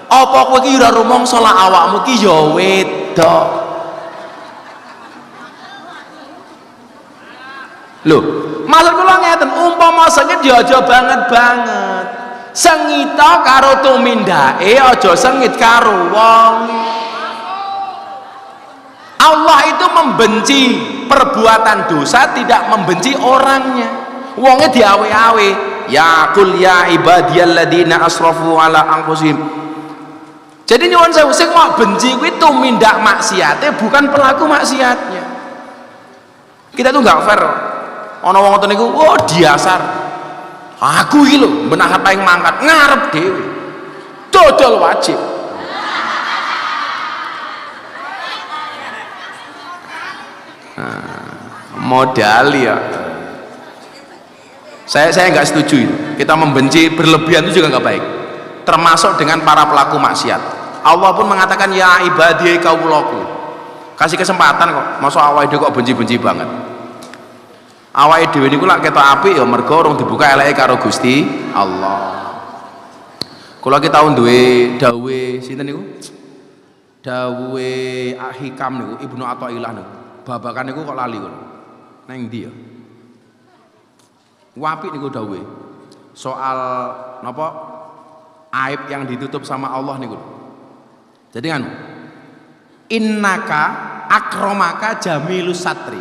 Apa kowe iki ora rumangsa lah awakmu ki ya wedok. Loh, maksud kula ngeten, umpama sengit ya aja banget-banget. Sengita karo tumindake aja sengit karo wong. Allah itu membenci perbuatan dosa, tidak membenci orangnya. Wonge diawe-awe, ya qul ya ibadiyalladzina asrafu ala anfusihim. Jadi nyuwun sewu sing mau benci kuwi tumindak maksiate bukan pelaku maksiatnya. Kita tuh enggak fair. Ana wong ngoten niku diasar. Aku iki lho menahan paling mangkat ngarep dhewe. Dodol wajib. Modal ya. Saya enggak setuju itu. Kita membenci berlebihan itu juga enggak baik. termasuk dengan para pelaku maksiat. Allah pun mengatakan ya ibadi kaulaku. Kasih kesempatan kok. Masa awake dhewe kok benci-benci banget. Awake dhewe niku lak ketok apik ya mergo urung dibuka eleke karo Gusti Allah. Kula ki tau duwe dawuhe sinten niku? Dawuhe Hikam niku Ibnu Athaillah niku. Babakan niku kok lali kula. Nang ndi ya? Apik niku dawuhe. Soal napa? Aib yang ditutup sama Allah niku. Jadi kan innaka akramaka jamilus satri.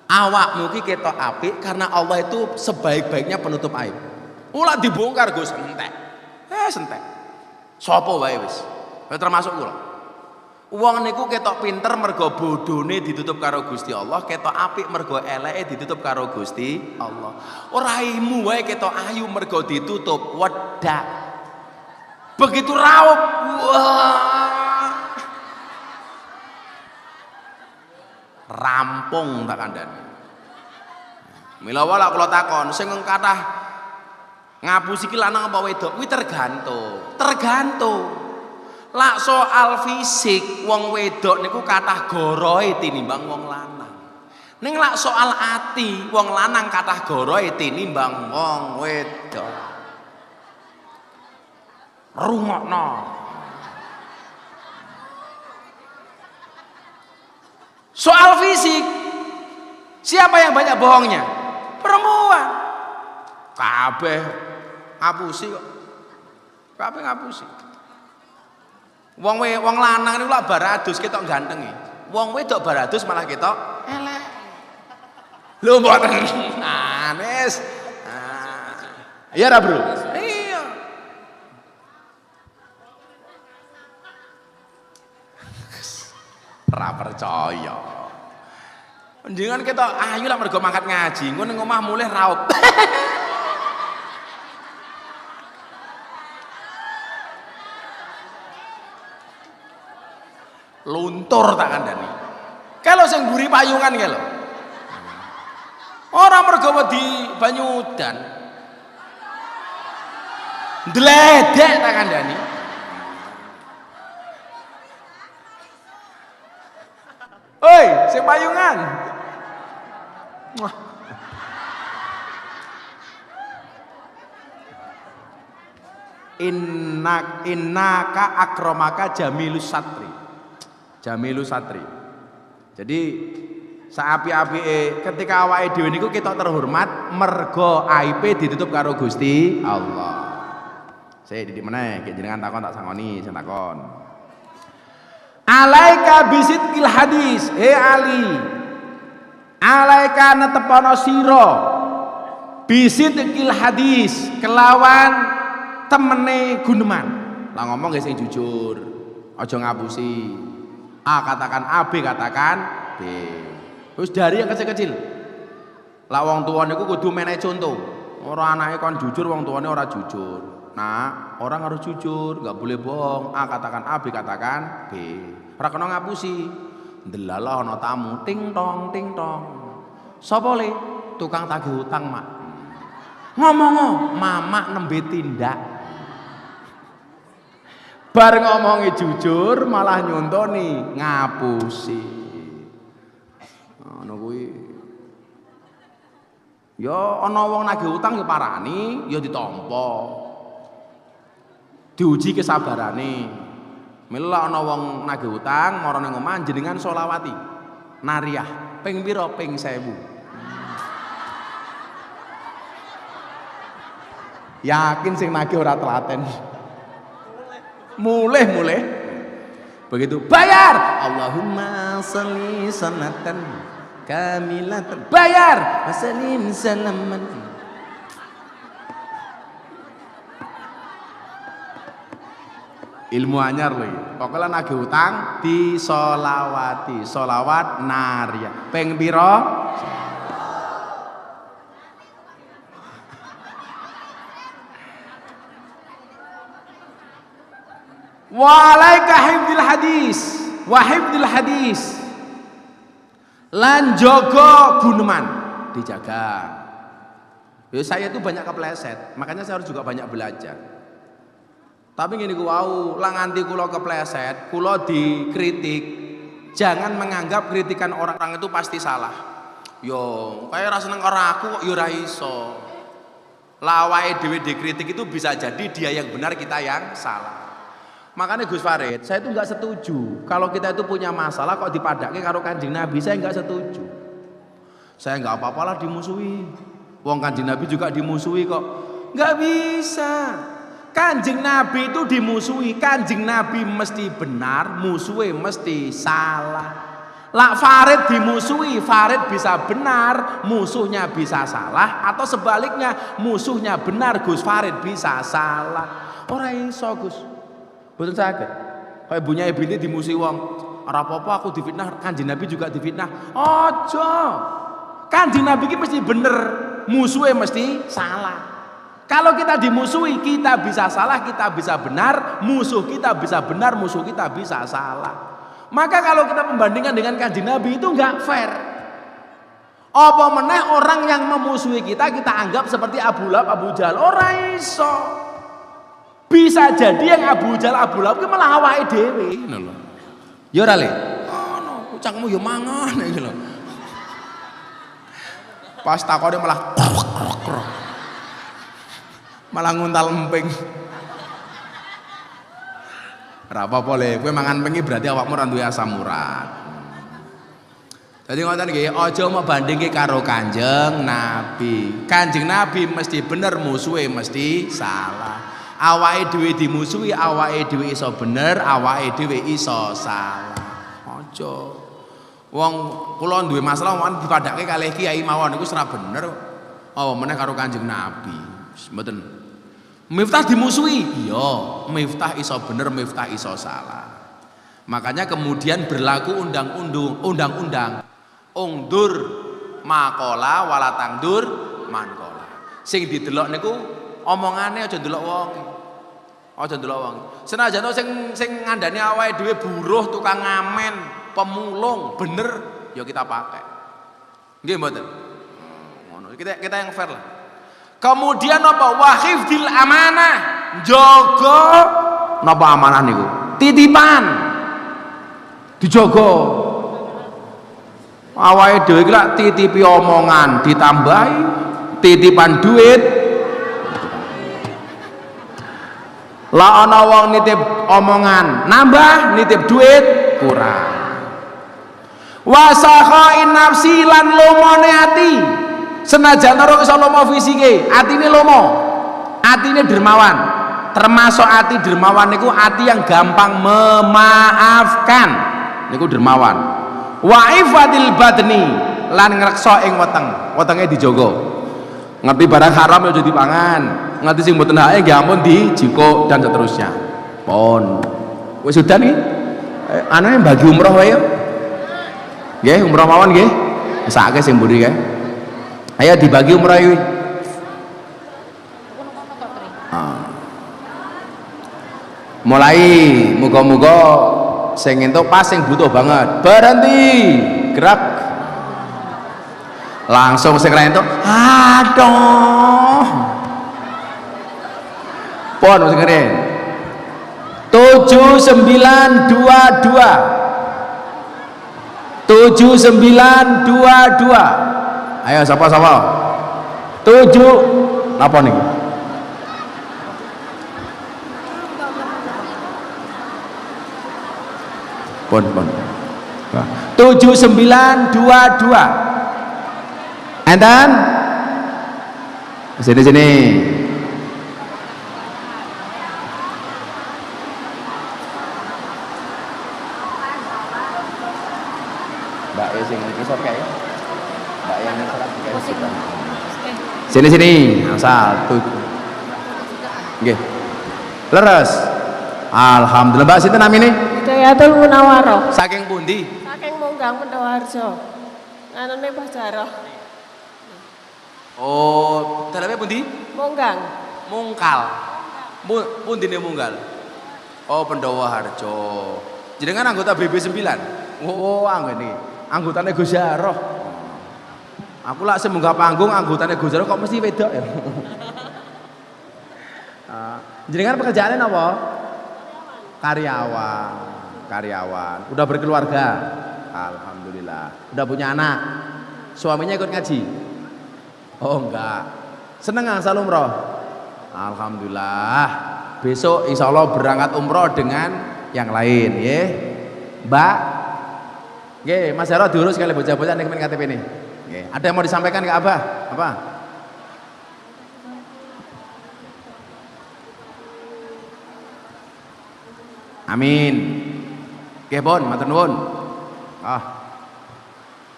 Awakmu ki ketok apik karena Allah itu sebaik-baiknya penutup aib. Ora dibongkar Gus entek. Sentek. Sapa wae wis. Termasuk kula. Wong niku ketok pinter mergo bodhone ditutup karo Gusti Allah, ketok apik mergo eleke ditutup karo Gusti Allah. Ora raimu wae ketok ayu mergo ditutup wedak. Begitu raup, wah. Rampung tak kandhani. Mila wala kula takon, sing kathah ngapusi ki lanang apa wedok? Kuwi tergantung. Lak soal fisik wong wedok niku kathah gorohe tinimbang wong lanang. Ning lak soal ati wong lanang kathah gorohe tinimbang wong wedok. Rungokno. Soal fisik siapa yang banyak bohongnya? Perempuan. Kabeh ngapusi kok. Kabeh ngapusi. Wong lanang niku lak baradus ketok gantenge. Wong wedok baradus malah ketok elek. Lho mboten. Anes. Iya ra, Bro? Iya. Ra percaya. Njenengan ketok ayu lak mergo mangkat ngaji, engko ning omah mulih raup. Luntur tak kandhani. Kalau sing mburi payungan ki lho. Ora mergo wedi banyu udan. Ndledek tak kandhani. Oi, sing payungan. Innaka akramaka jamilus satri. Jamilus satri. Jadi saapi-apike ketika awake dhewe niku ketok terhormat mergo aibe ditutup karo Gusti Allah. Saya didik meneh, jenengan takon tak sangoni, saya takon. Alaika bisidqil hadis, Ali. Alaika netepono sira bisidqil hadis kelawan temene guneman. Lah ngomong guys sing jujur, aja ngapusi. A katakan A, B katakan B. Terus dari yang kecil-kecil. Lah wong tuane niku kudu menehi contoh. Ora anake kon jujur, wong tuane ora jujur. Nah, orang harus jujur, nggak boleh bohong. A katakan A, B katakan B. Ora kena ngapusi. Ndelalah ana tamu, ting tong ting tong. Sapa le? Tukang tagih utang, Mak. Ngomong, mamak nembe tindak. Bar ngomongi jujur malah nyontoni ngapusi. Ngono kuwi. Ya ana wong nagih utang ya parani, ya ditampa. Diuji kesabarane. Mila ana wong nagih utang mara ning omah jenengan sholawati. Nariyah ping pira? Ping 1000. Yakin sing nagih ora telaten. Mulih begitu bayar Allahumma sholli sholatan kamilatan bayar wasallim salaman. Ilmu anyar lho pokoknya nagih utang disolawati solawat nariyah ping pira? Walaika hifdzil hadis wa hifdzil hadis lan jaga guneman dijaga. Ya saya itu banyak kepleset, makanya saya harus juga banyak belajar. Tapi ngene ku wau, lah nganti kula kepleset, kula dikritik. Jangan menganggap kritikan orang-orang itu pasti salah. Yo, kayak ra seneng karo aku kok yo ra iso. Lah awake dhewe dikritik itu bisa jadi dia yang benar, kita yang salah. Makanya Gus Farid, saya itu nggak setuju kalau kita itu punya masalah kok dipadake karo Kanjeng Nabi. Saya nggak setuju. Saya nggak apa-apalah dimusuhi. Wong Kanjeng Nabi juga dimusuhi kok. Nggak bisa. Kanjeng Nabi itu dimusuhi, Kanjeng Nabi mesti benar, musuhnya mesti salah. Lah Farid dimusuhi, Farid bisa benar, musuhnya bisa salah, atau sebaliknya musuhnya benar, Gus Farid bisa salah. Ora iso Gus, boten saged. Kayak Bunya Ibini dimusuhi wong, ora apa-apa aku difitnah, Kanjeng Nabi juga difitnah. Ojo, Kanjeng Nabi iki mesti bener, musuhnya mesti salah. Kalau kita dimusuhi, kita bisa salah, kita bisa benar, musuh kita bisa benar, musuh kita bisa salah. Maka kalau kita membandingkan dengan Kanjeng Nabi itu enggak fair. Apa meneh orang yang memusuhi kita anggap seperti Abu Lahab, Abu Jahal. Ora iso. Bisa jadi yang Abu Jahal, Abu Lahab ki malah awake dhewe ngono lho. Ya ora le. Ono, cangkemmu ya mangan iki lho. Pas takone malah malah nguntal emping. Ora apa-apa le, kowe mangan emping berarti awakmu ora duwe asam urat. Jadi ngoten nggih, aja mau bandingke karo Kanjeng Nabi. Kanjeng Nabi mesti bener, musuhe mesti salah. Awake dhewe dimusuhi, awake dhewe iso bener, awake dhewe iso salah. Aja. Wong kula duwe masalah mawon dipadhake kalih kiai mawon iku ora bener. Apa meneh karo Kanjeng Nabi. Mboten. Miftah dimusuhi, iya, Miftah iso bener, Miftah iso salah. Makanya kemudian berlaku undang-undang ungdur makola wala tangdur mankola. Sing didelok niku omongane aja ndelok wong. Aja ndelok wong. Senajan sing ngandani awake dhewe buruh, tukang ngamen, pemulung, bener ya kita pakai. Nggih mboten? Ngono. Kita yang fair lah. Kemudian apa? Wahifdil amanah, jogo napa amanah niku? Titipan. Dijogo. Awake dhewe iki lak titipi omongan ditambahi, titipan duit. Lah ana wong nitip omongan nambah, nitip duit kurang. Wasakhain nafsi lan lomone ati. Senajan ora iso lomo fisike, atine lomo. Atine dermawan. Termasuk ati dermawan niku ati yang gampang memaafkan. Niku dermawan. Wa ifatil badni lan ngrekso ing weteng. Wetenge dijogo. Ngerti barang haram ya aja dipangan. Ngerti sing mboten hake nggih ampun dijiko dan seterusnya. Pon. Wis sudah niki. Anane bagi umroh wae yo. Nggih, umroh mawon nggih. Sakake sing mburi kae. Ayo dibagi umroh iki. Mulai muga-muga sing entuk pas sing butuh banget. Berhenti, gerak. Langsung sing ra entuk, aduh. Pon sing keren. 7922. 7922. Ayo sapa? 7 napa niki? Pon. 7922. Enten? Sini. Mbak sing ngisor kae. Mbak yang ngisor sini. Satu. Nggih. Leres. Alhamdulillah. Mbak sinten namine? Hidayatul Munawwaroh. Saking pundi? Saking Munggang Pendowarjo. Anune Bajarah. Oh, daleme pundi? Munggang. Mungkal. Pundine Munggal? Oh, Pendowarjo. Jenengan anggota BB9? Oh, anggone. Anggotane Gus Jaroh. Aku lak semunggah panggung anggotane Gus Jaroh kok mesti wedok ya. Jenengan pekerjaannya apa? Karyawan. Karyawan. Udah berkeluarga? Alhamdulillah. Udah punya anak? Suaminya ikut ngaji? Oh enggak. Seneng asal umroh? Alhamdulillah. Besok insya Allah berangkat umroh dengan yang lain, ya. Mbak, Mas Jarod diurus kali bocah-bocah nih KTP ini. Ada yang mau disampaikan ke Abah? Apa? Amin. Oke, Bon, matur nuwun.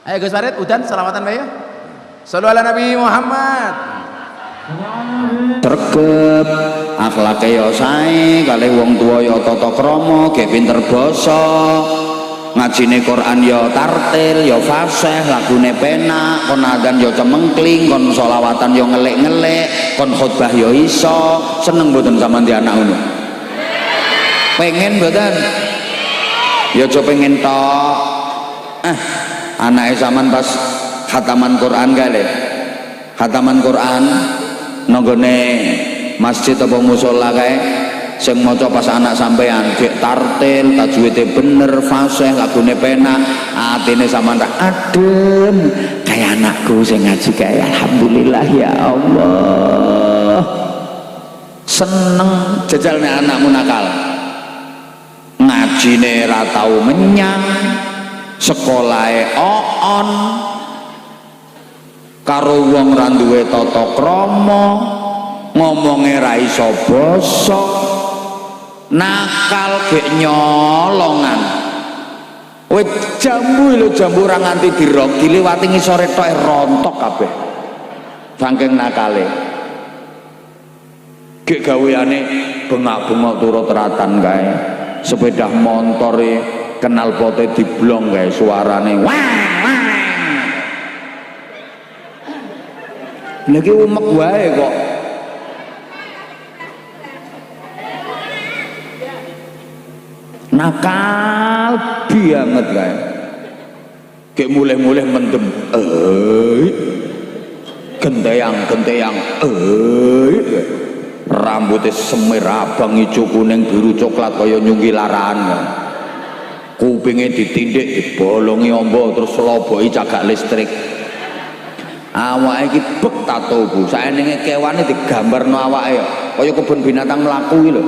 Ayo Gus Farid, udan selawatan bae ya. Shallu ala Nabi Muhammad. Sregep, akhlake ya sae, kalih wong tuwa ya tata krama, ge pinter basa. Ngajine Quran ya tartil, ya fasih, lagune penak, kon adzan ya cemengkling, kon selawatan ya ngelik-ngelik, kon khutbah ya iso. Seneng mboten sampean di anak ngono? Pengen mboten? Ya aja pengen tok. Anake sampean pas khataman Quran kali. Khataman Quran nanggone masjid apa musala kae sing maca pas anak sampean gek tartil, tajwide bener, fasih, lagune penak, atine sampean tak adem kaya anakku sing ngaji kae. Alhamdulillah ya Allah. Seneng jajal nek anakmu nakal. Ngajine ra tau menyang, sekolahe oon, karo wong ra duwe tata krama, ngomonge ra iso basa, nakal gek nyolongan. Kowe jambu lho, jambu ora nganti dirok, diliwati ngisore tok rontok kabeh. Saking nakale. Gek gaweane bengak-bengok turut ratan kae. Sepeda montore kenal pote diblong kae suarane. Wah. Lagi umek wae kok. Nakal banget kae. Kayak mulai-mulai mendem. Genteyang. Rambutnya semir abang hijau kuning biru coklat kaya nyunggi larangan. Kupingnya ditindik dibolongi ombo terus loboki cagak listrik. Awake iki bek tato Bu. Saenenge kewane digambarno awake kaya kebun binatang mlaku iki lho.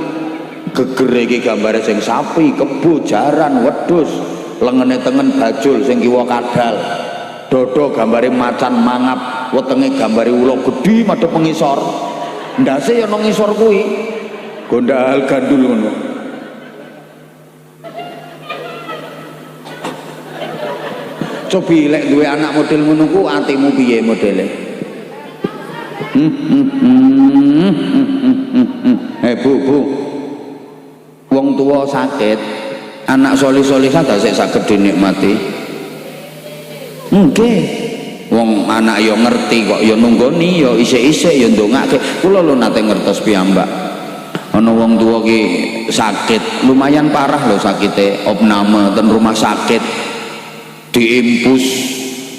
Gegere iki gambare sing sapi, kebo, jaran, wedhus, lengene tengen bajul sing kiwa kadal. Dodo gambare macan mangap, wetenge gambare ula gedhi madhep pengisor. Ndase ya nang ngisor kuwi. Gondal gandul ngono. Cobi lek duwe anak model ngono ku atimu piye modele? Bu. Wong tua sakit, anak solih-solihah tasik saged dinikmati. Nggih. Wong anak yo ngerti kok yo nunggoni yo isik-isik yo ndongake. Kula lho nate ngertos piyambak. Ana wong tua ki sakit, lumayan parah lho sakite, opname ten rumah sakit. Diimpus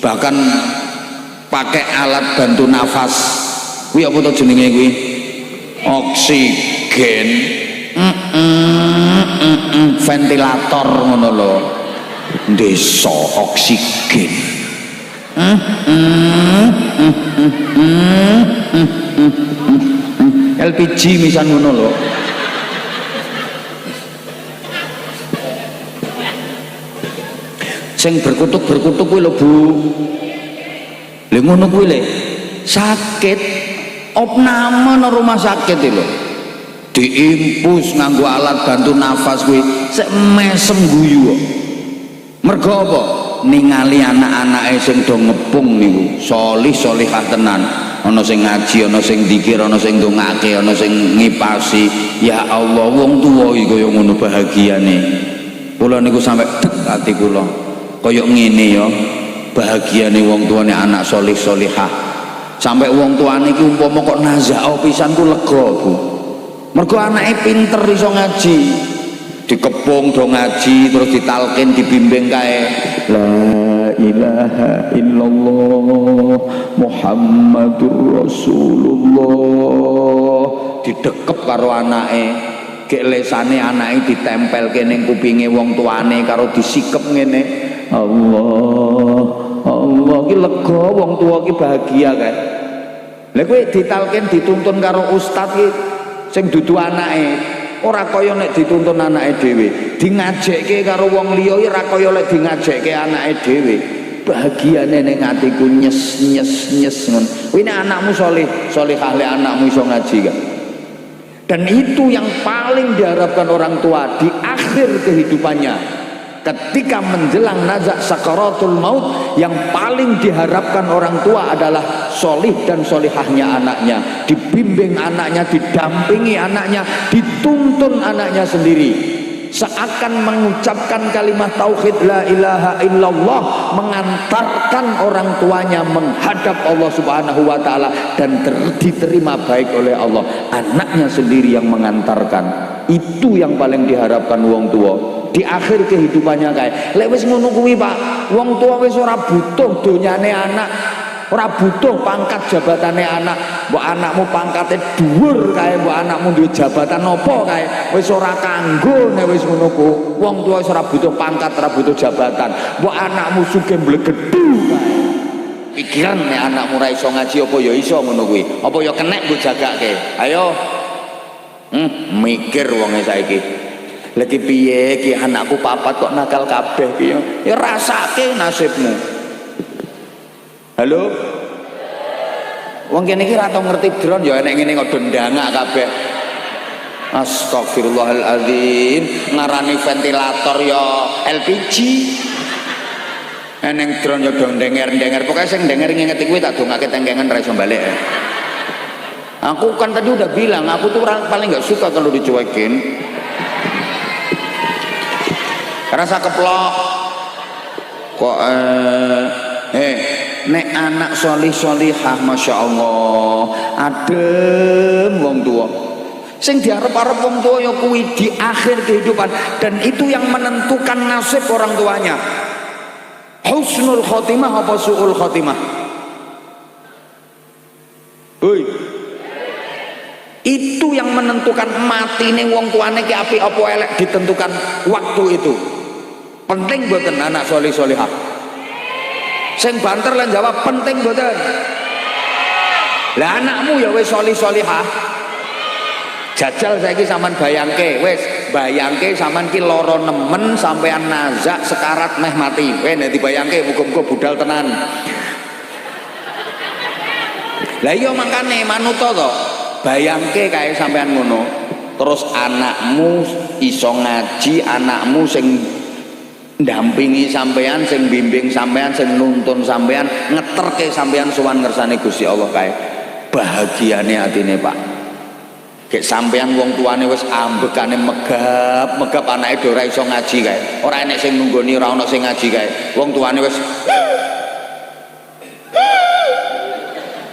bahkan pakai alat bantu nafas. Kuwi apa to jenenge kuwi? Oksigen. Ventilator ngono lho. Desa oksigen. LPG misan ngono lho. Sing berkutuk kuwi lho Bu. Lha ngono kuwi le. Sakit opname nang rumah sakit iki lho. Diimpus nganggo alat bantu nafas kuwi sek mesem guyu kok. Mergo apa? Ningali anak-anake sing do ngepung niku, solih-solihah tenan. Ana sing ngaji, ana sing dzikir, ana sing ndongake, ana sing ngipasi. Ya Allah, wong tuwa iki kaya ngono bahagiane. Kula niku sampe deg ati kula. Kaya ngene ya, bahagiane wong tuane anak solih-solihah. Sampai wong tuane iki umpama kok nazao pisan ku lega, Bu. Mergo anake pinter iso ngaji. Dikepung do ngaji terus ditalkin dibimbing kae la ilaha illallah Muhammadur Rasulullah didekep karo anake, gek lesane anake ditempelke ning kupinge wong tuane karo disikep ngene. Allah ki lega, wong tua ki bahagia kae. Lha kowe ditalken dituntun karo ustaz ki sing dudu anake, ora kaya nek dituntun anake dhewe. Di ngajekke karo wong liya ora kaya lek di ngajekke anake dhewe. Bahagiane ning atiku nyes ngono. Kuwi nek anakmu saleh, salehah lek anakmu iso ngaji kan. Dan itu yang paling diharapkan orang tua di akhir kehidupannya. Ketika menjelang nazak sakaratul maut, yang paling diharapkan orang tua adalah solih dan solihahnya anaknya, dibimbing anaknya, didampingi anaknya, dituntun anaknya sendiri, seakan mengucapkan kalimat tauhid la ilaha illallah, mengantarkan orang tuanya menghadap Allah subhanahu wa ta'ala dan diterima baik oleh Allah. Anaknya sendiri yang mengantarkan. Itu yang paling diharapkan wong tua di akhir kehidupannya. Kayak lek wis ngono kuwi Pak, wong tua wis ora butuh donyane anak, ora butuh pangkat jabatane anak. Mbok anakmu pangkate dhuwur kae, mbok anakmu duwe jabatan apa kae, wis ora kanggo nek wis ngono ku. Wong tua wis ora butuh pangkat, ora butuh jabatan. Mbok anakmu sugih mblegedhu kae. Pikiran nek anakmu ra iso ngaji apa ya iso ngono kuwi. Apa ya kenek mbok jagake. Ayo. Mikir wonge saiki. Lagi piye ki anakku papat kok nakal kabeh ki ya rasake nasibmu. Halo? Wong kene iki ra tau ngerti drone ya enek ngene kok ndangak kabeh. Astagfirullahaladzim, ngarani ventilator ya LPG. Eneng drone ya dong denger-denger. Pokoke sing denger nginget kuwi tak dongake tengkengan ra iso balik. Aku kan tadi udah bilang, aku tuh orang paling nggak suka kalau dicuekin. Rasa keplok. Kok nek anak solih-solihah, masya Allah, adem wong tua. Sing diarep-arep wong tua ya kuwi di akhir kehidupan, dan itu yang menentukan nasib orang tuanya. Husnul khotimah apa su'ul khotimah? Hoi. Itu yang menentukan matine wong tuane ki apik apa elek, ditentukan waktu itu. Penting mboten anak solih solihah? Sing banter lan jawab penting mboten? Lah anakmu ya wis solih solihah. Jajal saiki sampean bayangke, wis bayangke sampean ki lara nemen sampean nazak sekarat meh mati. Nek dibayangke muga-muga budal tenan. Lah iya makane manuta to. Bayangke kae sampean ngono, terus anakmu iso ngaji, anakmu sing ndampingi sampean, sing bimbing sampean, sing nuntun sampean, ngeterke sampean sowan ngersane Gusti Allah kae. Bahagiane atine Pak. Kayak sampean wong tuane wis ambekane megap anake ora iso ngaji kae. Ora enek sing nunggoni, ora ana sing ngaji kae. Wong tuane wis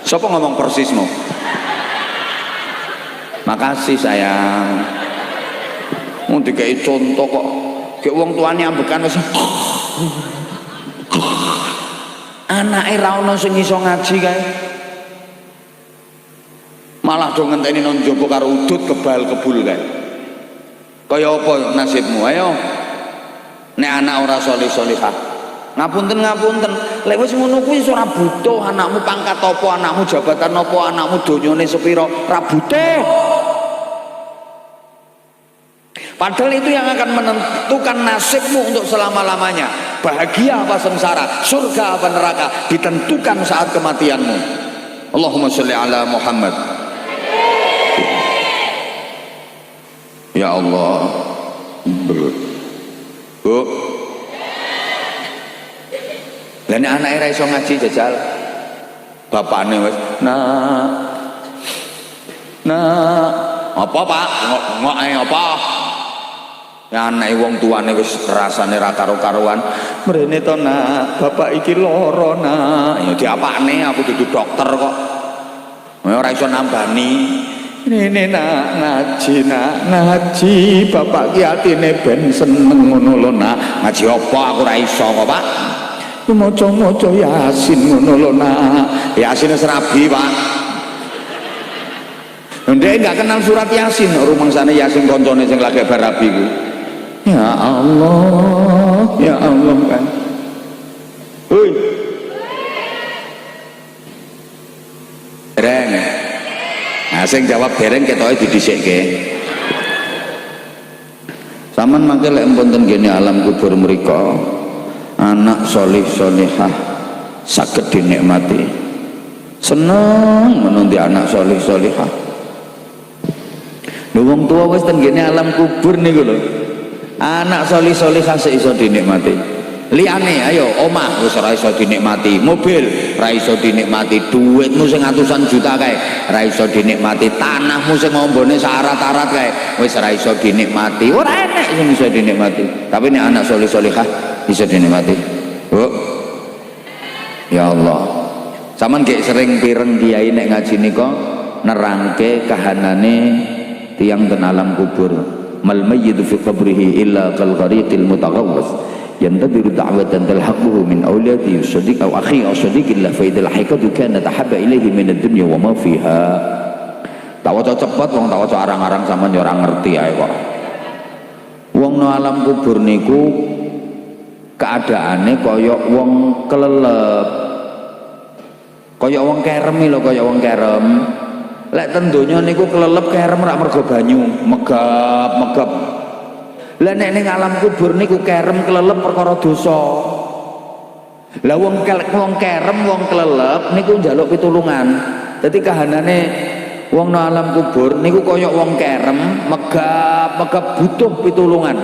Sapa ngomong persismu? Makasih sayang. Mau dikai contoh kok. Kayak wong tuane ambekan wis. Anake ra ono sing iso ngaji kae. Malah do ngenteni nang njaba karo udut kebal kebul kae. Kaya apa nasibmu? Ayo. Nek anak ora solih-solihah. Ngapunten, lek wis ngono kuwi ora butuh anakmu pangkat apa, anakmu jabatan apa, anakmu donyane sepira, ora butuh. Padahal itu yang akan menentukan nasibmu untuk selama-lamanya. Bahagia apa sengsara, surga apa neraka, ditentukan saat kematianmu. Allahumma sholli ala Muhammad. Ya Allah. Bu. Lah nek anake ra iso ngaji jajal. Bapakne wis, apa Pak? Ngok apa? Ya anake wong tuane wis rasane ra karo-karuan. Mrene to Nak, bapak iki lara Nak. Ya diapakne, aku dudu dokter kok. Ora iso nambani. Rene Nak ngaji bapak ki atine ben seneng ngono lho Nak. Ngaji apa aku ora iso kok Pak. Maca-maca Yasin ngono lho Nak. Yasin wis rabi Pak. Ndek enggak kenal surat Yasin, rumangsane Yasin koncone sing lagi barabi ku. Ya Allah kan. Hoi. Dereng. Nah, sing jawab dereng ketoke didhisikke. Saman mangke lek wonten kene alam kubur mriku, anak solih solihah saged dinikmati. Seneng menundi anak solih solihah. Lho wong tua wis ten kene alam kubur niku lho. Anak solih solihah sik iso dinikmati. Liyane ayo omah wis ora iso dinikmati, mobil ora iso dinikmati, duitmu sing atusan juta kae ora iso dinikmati, tanahmu sing ombone syarat-syarat kae wis ora iso dinikmati, ora enek sing iso dinikmati. Tapi nek anak soleh solehah iso dinikmati. Oh. Ya Allah. Saman gek sering pireng kiai nek ngaji nika nerangke kahanane tiyang ten alam kubur. Mal mayyitu fi qabrihi illa kal ghariqil mutaghawwas. ينتظر دعوة تلحقه من أولاده الصديق أو أخيه أو صديق الله فإذا الحقيقة كانت أحب إليه من الدنيا وما فيها. Tak waca cepet wong tak waca arang-arang sampean yo ora ngerti ae kok. Wong no alam kubur niku keadaane kaya wong kelelep. Kaya wong kerem lho, kaya wong kerem. Lek ten donya niku kelelep kerem rak mergo banyu, megap-megap. Lah nek ning alam kubur niku kerem kelelep perkara dosa. Lah wong kerem wong kelelep niku njaluk pitulungan. Dadi kahanane wong nang alam kubur niku kaya wong kerem megap-megap butuh pitulungan.